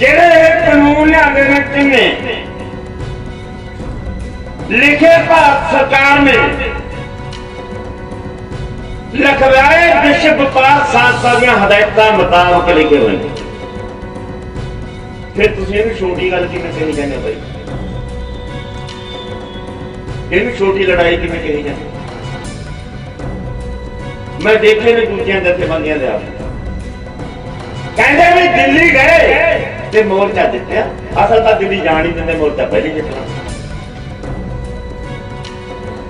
ਜਿਹੜੇ ਕਾਨੂੰਨ ਲਿਆਂਦੇ ਨੇ ਕਿੰਨੇ लिखे भारत सरकार ने लिखवाए विश्व व्यापार संस्था दी हदायतां मुताबिक लिखे हुए हैं। फिर तुसीं इहनूं छोटी गल किवें कही जांदे हो भाई? इहनूं छोटी लड़ाई किवें कही जांदी? मैं देखे ने दूजियां जथेबंदियां दे आप कहंदे भी दिल्ली गए ते मोर्चा जित्तिया। असल तां दिल्ली जाण ही दिंदे, मोर्चा पहले जित्तना।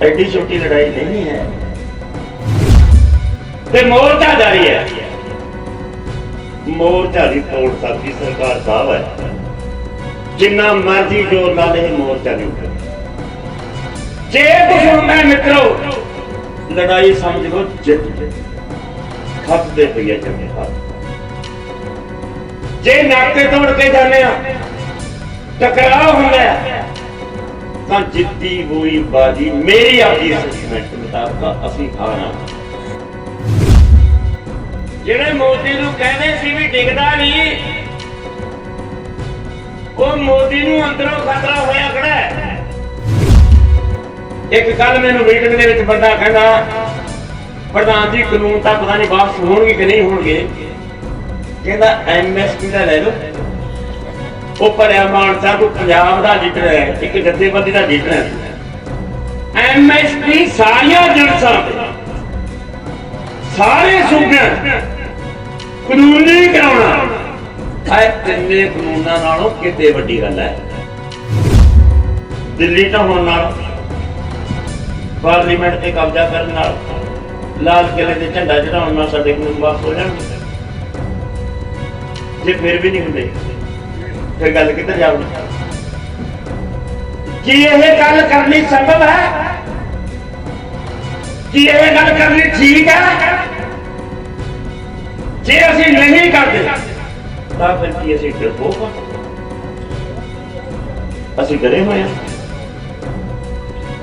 एडी छोटी लड़ाई नहीं है, ते मोर्चा जारी है। मोर्चा की तोड़ सकती सरकार साहब है, जिन्ना मर्जी जोर ला ले मोर्चा नहीं उठे। जे कुछ होता है मित्रों, लड़ाई समझ लो जित खपते पई है जमे हाथ। जे नाके तोड़ के जाने टकराव होंदा ਤਾਂ ਜਿੱਤੀ ਹੋਈ ਬਾਜੀ ਮੇਰੀ ਆਪਣੀ ਅਸੈਸਮੈਂਟ ਮੁਤਾਬਕ ਅਸੀਂ ਹਾਰਾਂ। ਜਿਹੜੇ ਮੋਦੀ ਨੂੰ ਕਹਿੰਦੇ ਸੀ ਵੀ ਡਿੱਗਦਾ ਨਹੀਂ, ਉਹ ਮੋਦੀ ਨੂੰ ਅੰਦਰੋਂ ਖਤਰਾ ਹੋਇਆ ਖੜਾ ਹੈ। ਇੱਕ ਕੱਲ ਮੈਨੂੰ ਮੀਟਿੰਗ ਦੇ ਵਿੱਚ ਬੰਦਾ ਕਹਿੰਦਾ ਪ੍ਰਧਾਨ ਜੀ ਕਾਨੂੰਨ ਤਾਂ ਪਤਾ ਨਹੀਂ ਵਾਪਸ ਹੋਣਗੇ ਕਿ ਨਹੀਂ ਹੋਣਗੇ। ਕਹਿੰਦਾ ਐਮਐਸਪੀ ਦਾ ਲੈ ਲਓ। ਉਹ ਭਰਿਆ ਮਾਨਸਾ ਕੋਈ ਪੰਜਾਬ ਦਾ ਲੀਡਰ ਹੈ, ਇੱਕ ਜਥੇਬੰਦੀ ਦਾ ਲੀਡਰ ਹੈ। ਐਮਐਸਪੀ ਸਾਰੀਆਂ ਜਨਸਾਂ ਤੇ ਸਾਰੇ ਸੂਬਿਆਂ ਕਾਨੂੰਨੀ ਕਰਾਉਣਾ ਇਹ ਤਿੰਨੇ ਕਾਨੂੰਨਾਂ ਨਾਲੋਂ ਕਿਤੇ ਵੱਡੀ ਗੱਲ ਹੈ। ਦਿੱਲੀ ਢਾਹੁਣ ਨਾਲ, ਪਾਰਲੀਮੈਂਟ ਤੇ ਕਬਜ਼ਾ ਕਰਨ ਨਾਲ, ਲਾਲ ਕਿਲੇ ਤੇ ਝੰਡਾ ਚੜਾਉਣ ਨਾਲ ਸਾਡੇ ਕਾਨੂੰਨ ਵਾਪਸ ਹੋ ਜਾਣਗੇ। ਜੇ ਫਿਰ ਵੀ ਨਹੀਂ ਹੁੰਦੇ फिर गल किधर जाऊगी? कि यह गल करनी संभव है? कि यह गल करनी ठीक है? जे असी नहीं करते तो फिर की असी डरपोक हां, असी डरे हुए हैं।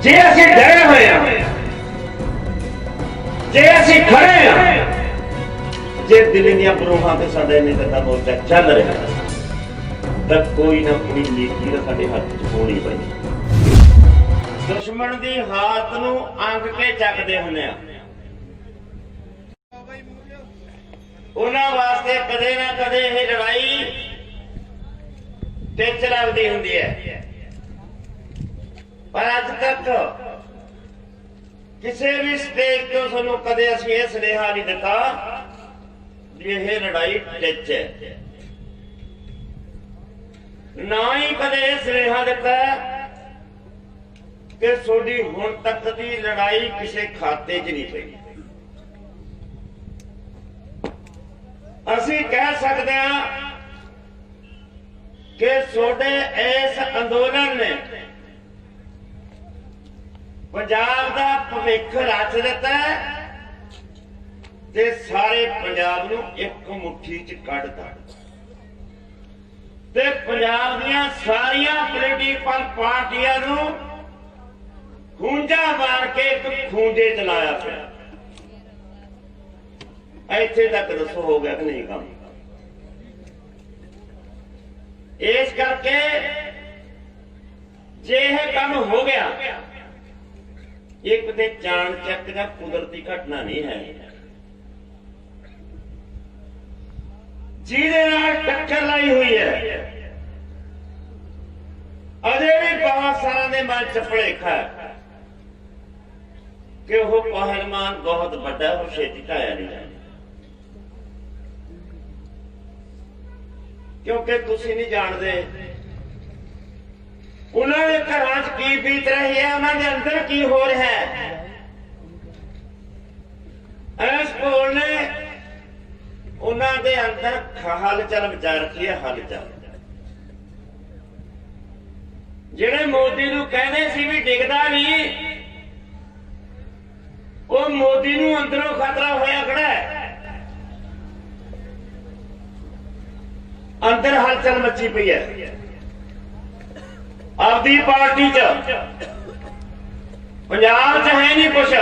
जे असी डरे हुए हैं, जे असी खड़े हैं, जे दिल दी बरूहां ते साडा इन्ने तक मोर्चा चल रहा है, तब कोई ना कोई नीति साडे हाथ च होनी पई। दुश्मन दी हाथ नूं अंग के चकदे हुंदे आ, उन्हां वास्ते कदे ना कदे इह लड़ाई टिच लगदी हुंदी है। पर अज तक किसी भी स्टेज तो सानूं कदे असीं इह सुनेहा नहीं दिता कि इह लड़ाई टिच है। ना ही कदे सुनेहा दिता कि सोडी हुण तक दी लड़ाई किसी खाते च नहीं पई। असीं कह सकते हैं कि सोडे इस अंदोलन ने पंजाब दा भविख रच दिता ते सारे पंजाब नूं एक मुट्ठी च कढता ते पंजाब दीआं सारियां पोलीटिकल पार्टियां नूं खूंजा मार के एक खूंजे च लाया पिया। इत्थे तक दसो हो गया कि नहीं काम? इस करके जे यह काम हो गया, एक ते चाणचक दा कुदरती घटना नहीं है, जिहदे नाल टक्कर लाई हुई है। अजे भी बहुत सारा दे मन च भुलेखा है कि वह पहलवान बहुत बड़ा और छेती ढाया नहीं जाए, क्योंकि तुसीं नहीं जानते उन्होंने घरां च की बीत रही है, उन्होंने अंदर की हो रहा है। इस कोल ने उन्होंने अंदर हलचल मचा रखी है, हलचल। जिहड़े मोदी नूं कहंदे सी भी डिगदा नहीं, वो मोदी नूं अंदरों खतरा होया खड़ा है। अंदर हलचल मची पई है। आपदी पार्टी च पंजाब च है नहीं कुछ,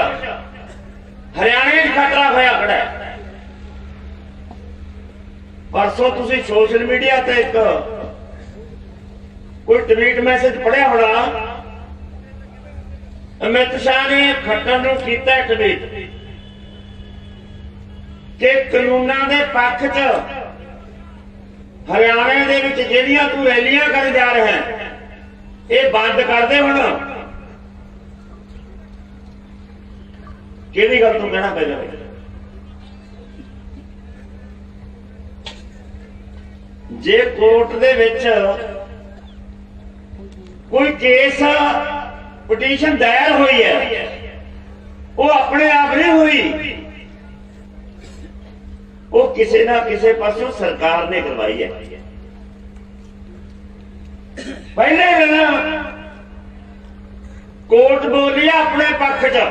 हरियाणे खतरा होया खड़ा है। परसों तुसीं सोशल मीडिया ते एक कोई ट्वीट मैसेज पढ़िया होना, अमित शाह ने खट्टर नूं कीता ट्वीट कि कानूनां दे पक्ष च हरियाणे दे विच जिहड़ियां तू रैलियां कर जा रहा है ये बंद कर दे। हुण किहड़ी गल तूं कहना पै जावे? जे कोर्ट दे विच कोई केस पिटीशन दायर हुई है वो अपने आप नहीं हुई, वो किसी ना किसी पासों सरकार ने करवाई है। पहले दिन कोर्ट बोली अपने पक्ष च,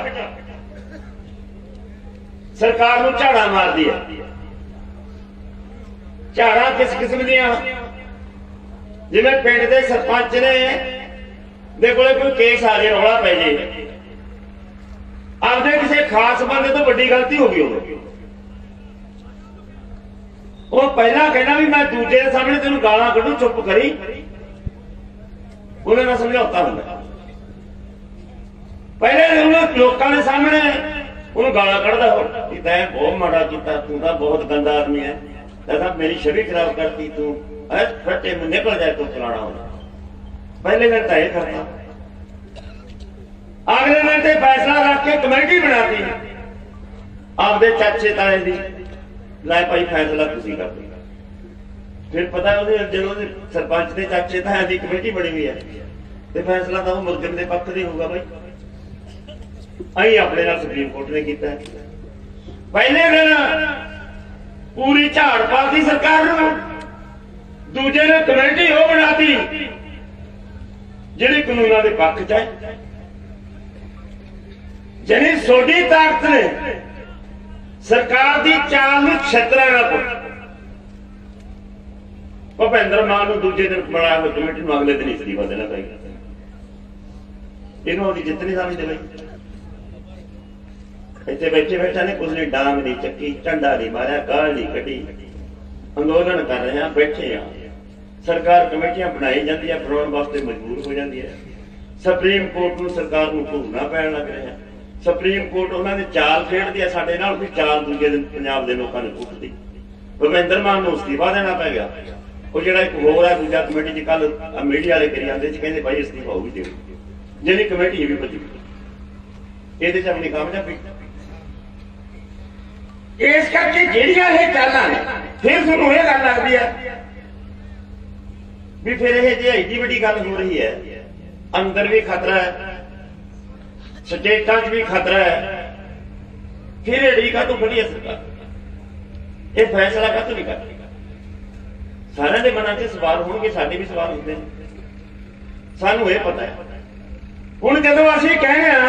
सरकार नूं झाड़ा मार दिया। झाड़ा किस किस्म दियां? जिवें पिंड दे सरपंच ने दे कोले कोई केस आ जाए, रौला पै जाए, आपदे किसी खास बंदे तो वड्डी गलती हो गई होगी, वो पहला कहना भी मैं दूजे के सामने तेन गालां कढूं, चुप करी, उन्हें ना समझौता होंदा। पहले लोगों के सामने उन्हें गालां कढ़दा हो कि तैं बहुत माड़ा कीता, तू तां बहुत गंदा आदमी है, तैं मेरी छवि खराब करती, तू फटे में निकल जाए तो चलाना होना। पहले दिन तय करता, अगले दिन ते फैसला रख के कमेटी बनाती आपदे चाचे ताए दी, लै भाई फैसला तुसीं कर दो। फिर पता है जो सरपंच के चाचे ताए दी कमेटी बनी हुई है तो फैसला तो मुलजम के पक्ष से होगा। भाई अं अपने नाल सुप्रीम कोर्ट ने किया। पहले दिन पूरी झाड़ पाती सरकार नूं, दूजे ने कमेटी वो बनाती जिहड़ी कानूनां दे पक्ष च है। जिहड़ी सोडी ताकत ने सरकार की चाल नूं छतरा ना पुट, भुपेंद्र मान नूं दूजे दिन बनाया हुई कमेटी नूं अगले दिन इस्तीफा देना पएगा। इन्हों की जित नहीं समझते। भाई इतने बैठे बैठा ने कुछ ने डांग नहीं चक्की, झंडा नहीं मारिया, गाल नहीं कटी, अंदोलन कर रहे हैं, बैठे हैं। सरकार कमेटियां बनाई जाती है, बनाने वास्ते मजबूर हो जाती है। सुप्रीम कोर्ट नूं सरकार नूं घूरना पैण लग रहा है। सुप्रीम कोर्ट उन्होंने चाल खेडदी है, साडे नाल भी चाल दूजे दिन पंजाब दे लोकां ने पुੱਟਦੀ। भुपेंद्र मान नूं इस्तीफा देना पै गया। वो जिहड़ा एक होर है दूजा कमेटी च कल मीडिया वाले करी आंदे सी, कहंदे भाई इस्तीफा हो भी दिओ, जिहड़ी कमेटी भी भजी ਇਹਦੇ ਚ अपनी कामयाबी। इस करके ਜਿਹੜੀਆਂ ਇਹ ਚਾਲਾਂ ਨੇ फिर ਤੁਹਾਨੂੰ ਇਹ ਗੱਲ ਲੱਗਦੀ ਹੈ भी फिर ये एडी बड़ी गल हो रही है, अंदर भी खतरा है, स्टेटां च भी खतरा है, फिर एडी का तो खड़ी है सरकार, ये फैसला का तो नहीं करती। सारे दे मनां च सवाल होणगे, साडे भी सवाल होंदे ने, सानू ये पता है। हुण जदों असीं कहने आ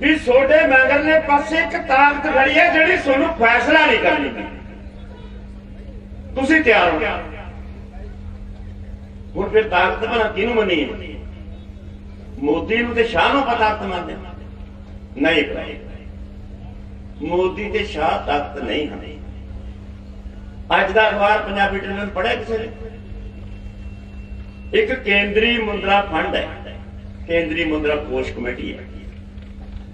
भी सोडे मगरले पासे एक ताकत खड़ी है जिहड़ी तुहानूं फैसला नहीं करनी, तुसीं तैयार हो। हुण फिर ताकत बना किहनूं मनी है? मोदी नूं ते शाह नूं ताकत मानदे नहीं, मोदी ते शाह ताकत नहीं है। अज दा अखबार पंजाबी ट्रिब्यून पढ़िया किसी ने? एक केंद्रीय मुद्रा फंड है, केंद्रीय मुद्रा कोष कमेटी है,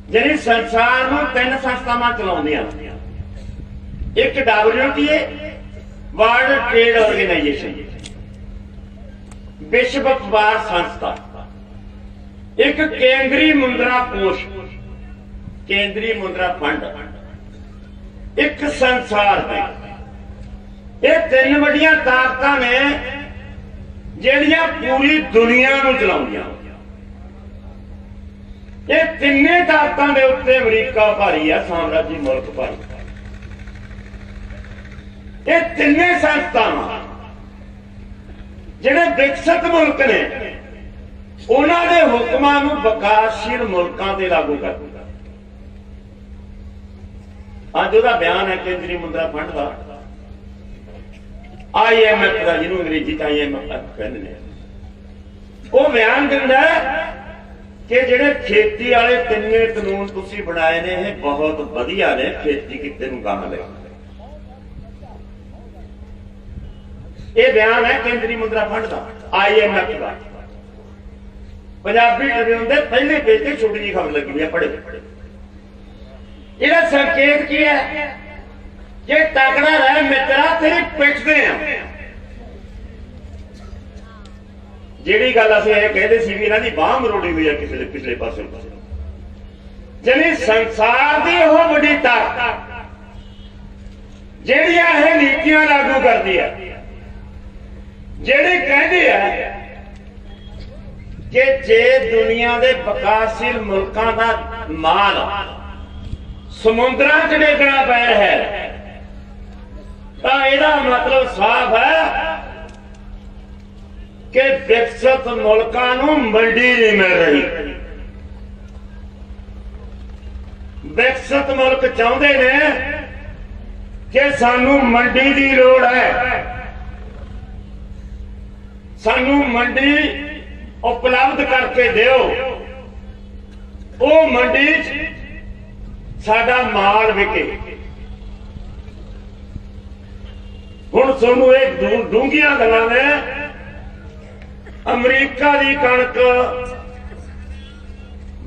जिहड़ी संसार नूं 3 संस्थावां चलाउंदियां। एक WTA वर्ल्ड ट्रेड ऑर्गेनाइजेशन, विश्व व्यापार संस्था, एक केंद्रीय मुद्रा कोष, केंद्रीय मुद्रा फंड, एक संसार बैंक। ये 3 वड्डियां ताकतां ने जिहड़ियां पूरी दुनिया नूं चलाउंदियां। ये तिन्ने ताकतां दे उत्ते अमरीका भारी है, साम्राज्य मुल्क भारी। ये तिन्ने संस्थावां जिहड़े विकसित मुल्क ने उन्हां दे हुक्मां नूं विकासशील मुल्कां ते लागू कर दिंदा। अज उहदा बयान है केंद्रीय मुद्रा फंड का, IMF का, जिन्होंने अंग्रेजी IMF कहते हैं। वो बयान दिंदा कि जिहड़े खेती वाले 3 कानून तुसीं बनाए ने ये बहुत वधिया ने, खेती किते नूं गाह ले। ਇਹ ਬਿਆਨ ਹੈ ਕੇਂਦਰੀ ਮੁਦਰਾ ਫੰਡ ਦਾ, IMF ਦਾ। ਪੰਜਾਬੀ ਟ੍ਰਿਬਿਊਨ ਦੇ ਪਹਿਲੇ ਪੇਜ ਤੇ ਛੋਟੀ ਜਿਹੀ ਖਬਰ ਲੱਗੀ ਹੋਈ ਹੈ, ਪੜ੍ਹੋ। ਇਹਦਾ ਸੰਕੇਤ ਕੀ ਹੈ ਕਿ ਤਕੜਾ ਰਹਿ ਮਿੱਤਰਾ, ਤੇਰੀ ਪਿੱਠ ਤੇ ਆ। ਜਿਹੜੀ ਗੱਲ ਅਸੀਂ ਇਹ ਕਹਿੰਦੇ ਸੀ ਵੀ ਇਹਨਾਂ ਦੀ ਬਾਹ ਮਰੋੜੀ ਹੋਈ ਹੈ ਕਿਸੇ ਦੇ ਪਿਛਲੇ ਪਾਸੇ, ਜਿਹੜੀ ਸੰਸਾਰ ਦੀ ਉਹ ਵੱਡੀ ਤਾਕਤ ਜਿਹੜੀਆਂ ਇਹ ਨੀਤੀਆਂ ਲਾਗੂ ਕਰਦੀ ਹੈ, ਜਿਹੜੇ ਕਹਿੰਦੇ ਆ ਕਿ ਜੇ ਦੁਨੀਆ ਦੇ ਵਿਕਾਸਸ਼ੀਲ ਮੁਲਕਾਂ ਦਾ ਮਾਲ ਸਮੁੰਦਰਾਂ 'ਚ ਡੇਗਣਾ ਪੈ ਹੈ ਤਾਂ ਇਹਦਾ ਮਤਲਬ ਸਾਫ਼ ਹੈ ਕਿ ਵਿਕਸਿਤ ਮੁਲਕਾਂ ਨੂੰ ਮੰਡੀ ਨਹੀਂ ਮਿਲ ਰਹੀ। ਵਿਕਸਿਤ ਮੁਲਕ ਚਾਹੁੰਦੇ ਨੇ ਕਿ ਸਾਨੂੰ ਮੰਡੀ ਦੀ ਲੋੜ ਹੈ, ਸਾਨੂੰ ਮੰਡੀ ਉਪਲਬਧ ਕਰਕੇ ਦਿਓ, ਉਹ ਮੰਡੀ 'ਚ ਸਾਡਾ ਮਾਲ ਵਿਕੇ। ਹੁਣ ਤੁਹਾਨੂੰ ਇਹ ਡੂੰਘੀਆਂ ਗੱਲਾਂ ਨੇ। ਅਮਰੀਕਾ ਦੀ ਕਣਕ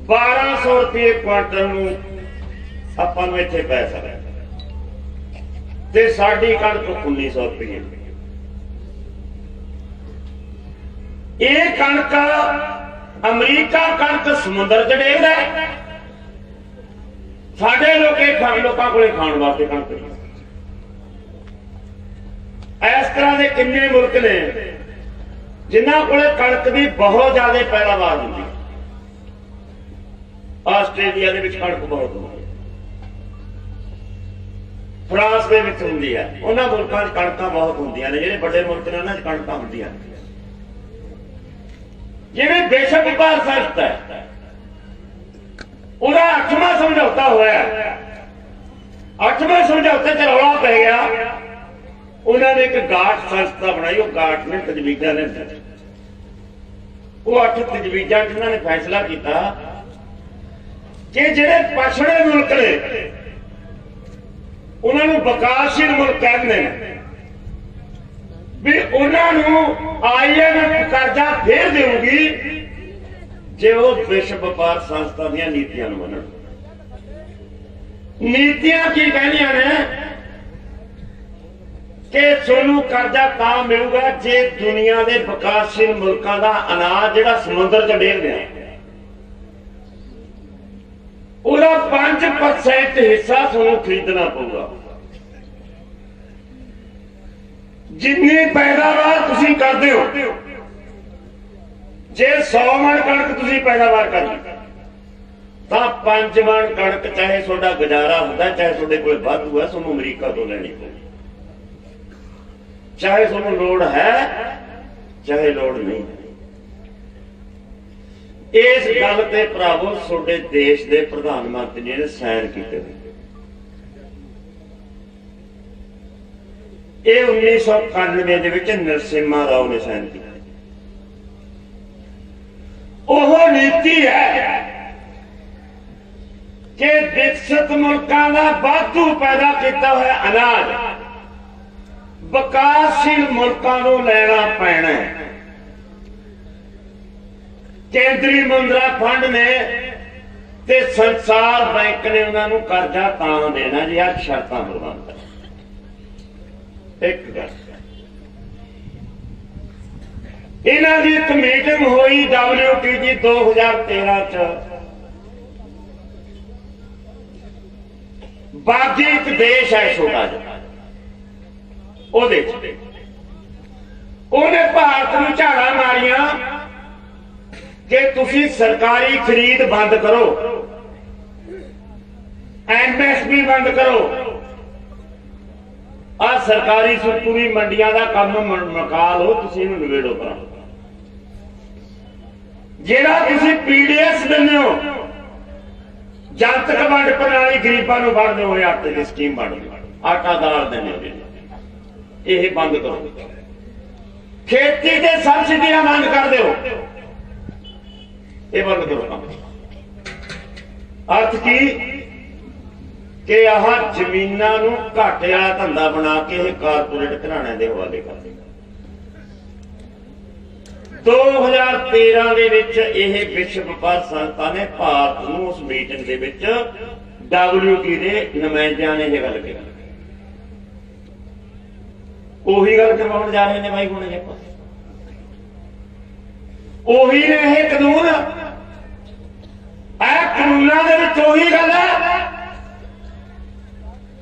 1200 ਰੁਪਏ ਕੁਆਂਟਲ ਨੂੰ ਆਪਾਂ ਨੂੰ ਇੱਥੇ ਪੈ ਸਕਦਾ, ਤੇ ਸਾਡੀ ਕਣਕ 1900 ਰੁਪਏ। ਇਹ ਕਣਕ ਅਮਰੀਕਾ ਕਣਕ ਸਮੁੰਦਰ 'ਚ ਡੇਗਦਾ, ਸਾਡੇ ਲੋਕਾਂ ਕੋਲੇ ਖਾਣ ਵਾਸਤੇ ਕਣਕ ਨਹੀਂ। ਇਸ ਤਰ੍ਹਾਂ ਦੇ ਕਿੰਨੇ ਮੁਲਕ ਨੇ ਜਿਨ੍ਹਾਂ ਕੋਲੇ ਕਣਕ ਦੀ ਬਹੁਤ ਜ਼ਿਆਦਾ ਪੈਦਾਵਾਰ ਹੁੰਦੀ। ਆਸਟ੍ਰੇਲੀਆ ਦੇ ਵਿੱਚ ਕਣਕ ਬਹੁਤ ਹੁੰਦੀ ਹੈ, ਫਰਾਂਸ ਦੇ ਵਿੱਚ ਹੁੰਦੀ ਹੈ। ਉਹਨਾਂ ਮੁਲਕਾਂ 'ਚ ਕਣਕਾਂ ਬਹੁਤ ਹੁੰਦੀਆਂ ਨੇ, ਜਿਹੜੇ ਵੱਡੇ ਮੁਲਕ ਨੇ ਉਹਨਾਂ 'ਚ ਕਣਕਾਂ ਹੁੰਦੀਆਂ। ਜਿਵੇਂ ਵਿਸ਼ਵ ਵਪਾਰ ਸੰਸਥਾ ਹੈ, ਉਹਦਾ 8ਵਾਂ ਸਮਝੌਤਾ ਹੋਇਆ। 8ਵੇਂ ਸਮਝੌਤੇ 'ਚ ਰੌਲਾ ਪੈ ਗਿਆ। ਉਹਨਾਂ ਨੇ ਇੱਕ ਗਾਠ ਸੰਸਥਾ ਬਣਾਈ, ਉਹ ਗਾਠ ਨੇ ਤਜਵੀਜ਼ਾਂ ਨੇ, ਉਹ 8 ਤਜਵੀਜ਼ਾਂ 'ਚ ਉਹਨਾਂ ਨੇ ਫੈਸਲਾ ਕੀਤਾ ਕਿ ਜਿਹੜੇ ਪਛੜੇ ਮੁਲਕ ਨੇ ਉਹਨਾਂ ਨੂੰ ਵਿਕਾਸਸ਼ੀਲ ਮੁਲਕ ਕਹਿੰਦੇ ਨੇ, ਵੀ ਉਹਨਾਂ ਨੂੰ IMF ਕਰਜ਼ਾ ਫੇਰ ਦੇਊਗੀ ਜੇ ਉਹ ਵਿਸ਼ਵ ਵਪਾਰ ਸੰਸਥਾ ਦੀਆਂ ਨੀਤੀਆਂ ਨੂੰ ਮੰਨਣ। ਨੀਤੀਆਂ ਕੀ ਕਹਿੰਦੀਆਂ ਨੇ ਕਿ ਤੁਹਾਨੂੰ ਕਰਜ਼ਾ ਤਾਂ ਮਿਲੂਗਾ ਜੇ ਦੁਨੀਆ ਦੇ ਵਿਕਾਸਸ਼ੀਲ ਮੁਲਕਾਂ ਦਾ ਅਨਾਜ ਜਿਹੜਾ ਸਮੁੰਦਰ 'ਚ ਡੇਗਦੇ ਆ ਉਹਦਾ 5% ਹਿੱਸਾ ਤੁਹਾਨੂੰ ਖਰੀਦਣਾ ਪਊਗਾ। ਜਿੰਨੀ ਪੈਦਾਵਾਰ ਤੁਸੀਂ ਕਰਦੇ ਹੋ, ਜੇ 100 ਮਣ ਕਣਕ ਤੁਸੀਂ ਪੈਦਾਵਾਰ ਕਰਦੇ ਤਾਂ 5 ਮਣ ਕਣਕ ਚਾਹੇ ਤੁਹਾਡਾ ਗੁਜ਼ਾਰਾ ਹੁੰਦਾ, ਚਾਹੇ ਤੁਹਾਡੇ ਕੋਲ ਵਾਧੂ ਹੈ, ਤੁਹਾਨੂੰ ਅਮਰੀਕਾ ਤੋਂ ਲੈਣੀ ਪਊ। ਚਾਹੇ ਤੁਹਾਨੂੰ ਲੋੜ ਹੈ, ਚਾਹੇ ਲੋੜ ਨਹੀਂ। ਇਸ ਗੱਲ ਤੇ ਭਰਾਵੋ ਤੁਹਾਡੇ ਦੇਸ਼ ਦੇ ਪ੍ਰਧਾਨ ਮੰਤਰੀ ਨੇ ਸਾਈਨ ਕੀਤੇ ਹੋਏ। ਇਹ 1991 ਦੇ ਵਿੱਚ ਨਰਸਿਮਹਾ ਰਾਓ ਨੇ ਸਾਈਨ ਕੀਤਾ। ਉਹ ਨੀਤੀ ਹੈ ਕਿ ਵਿਕਸਿਤ ਮੁਲਕਾਂ ਦਾ ਵਾਧੂ ਪੈਦਾ ਕੀਤਾ ਹੋਇਆ ਅਨਾਜ ਵਿਕਾਸਸ਼ੀਲ ਮੁਲਕਾਂ ਨੂੰ ਲੈਣਾ ਪੈਣਾ। ਕੇਂਦਰੀ ਮੁਦਰਾ ਫੰਡ ਨੇ ਤੇ ਸੰਸਾਰ ਬੈਂਕ ਨੇ ਉਹਨਾਂ ਨੂੰ ਕਰਜ਼ਾ ਤਾਂ ਦੇਣਾ ਜੀ ਆ ਸ਼ਰਤਾਂ ਪ੍ਰਬੰਧ। ਇੱਕ ਗੱਲ, ਇਹਨਾਂ ਦੀ ਇੱਕ ਮੀਟਿੰਗ ਹੋਈ WTG 2013 ਚ। ਬਾਕੀ ਇੱਕ ਦੇਸ਼ ਹੈ ਛੋਟਾ ਜਿਹਾ, ਉਹਦੇ ਚ ਉਹਨੇ ਭਾਰਤ ਨੂੰ ਝਾੜਾਂ ਮਾਰੀਆਂ ਕਿ ਤੁਸੀਂ ਸਰਕਾਰੀ ਖਰੀਦ ਬੰਦ ਕਰੋ, MSP ਬੰਦ ਕਰੋ, ਆ ਸਰਕਾਰੀ ਸੁਪਰੀ ਮੰਡੀਆਂ ਦਾ ਕੰਮ ਮੁਕਾ ਲਓ, ਤੁਸੀਂ ਇਹਨੂੰ ਨਿਬੇੜੋ। ਪਰ ਜਿਹੜਾ ਤੁਸੀਂ PDS ਦਿੰਦੇ ਹੋ, ਜਨਤਕ ਵੰਡ ਪ੍ਰਣਾਲੀ, ਗਰੀਬਾਂ ਨੂੰ ਵੰਡਦੇ ਹੋਏ ਆਟੇ ਦੀ ਸਕੀਮ ਬਣਦੀ, ਆਟਾ ਦਾਲ ਦਿੰਦੇ ਹੋ, ਇਹ ਬੰਦ ਕਰੋ। ਖੇਤੀ ਤੇ ਸਬਸਿਡੀਆਂ ਬੰਦ ਕਰ ਦਿਓ, ਇਹ ਬੰਦ ਕਰੋ ਕੰਮ। ਅਰਥ ਕੀ ਕਿ ਆਹ ਜ਼ਮੀਨਾਂ ਨੂੰ ਘਾਟੇ ਵਾਲਾ ਧੰਦਾ ਬਣਾ ਕੇ ਇਹ ਕਾਰਪੋਰੇਟ ਘਰਾਣਿਆਂ ਦੇ ਹਵਾਲੇ ਕਰ ਦੇ। 2013 ਦੇ ਵਿੱਚ ਇਹ ਵਿਸ਼ਵ ਵਪਾਰ ਸੰਸਥਾ ਨੇ ਭਾਰਤ ਨੂੰ ਉਸ ਮੀਟਿੰਗ ਦੇ ਵਿੱਚ WTO ਦੇ ਨੁਮਾਇੰਦਿਆਂ ਨੇ ਇਹ ਗੱਲ ਕਹੀ। ਉਹੀ ਗੱਲ ਕਰਵਾਉਣ ਜਾ ਰਹੇ ਨੇ ਬਾਈ ਹੁਣ ਇਹ ਉਹੀ ਨੇ ਇਹ ਕਾਨੂੰਨ। ਇਹ ਕਾਨੂੰਨਾਂ ਦੇ ਵਿੱਚ ਉਹੀ ਗੱਲ ਹੈ,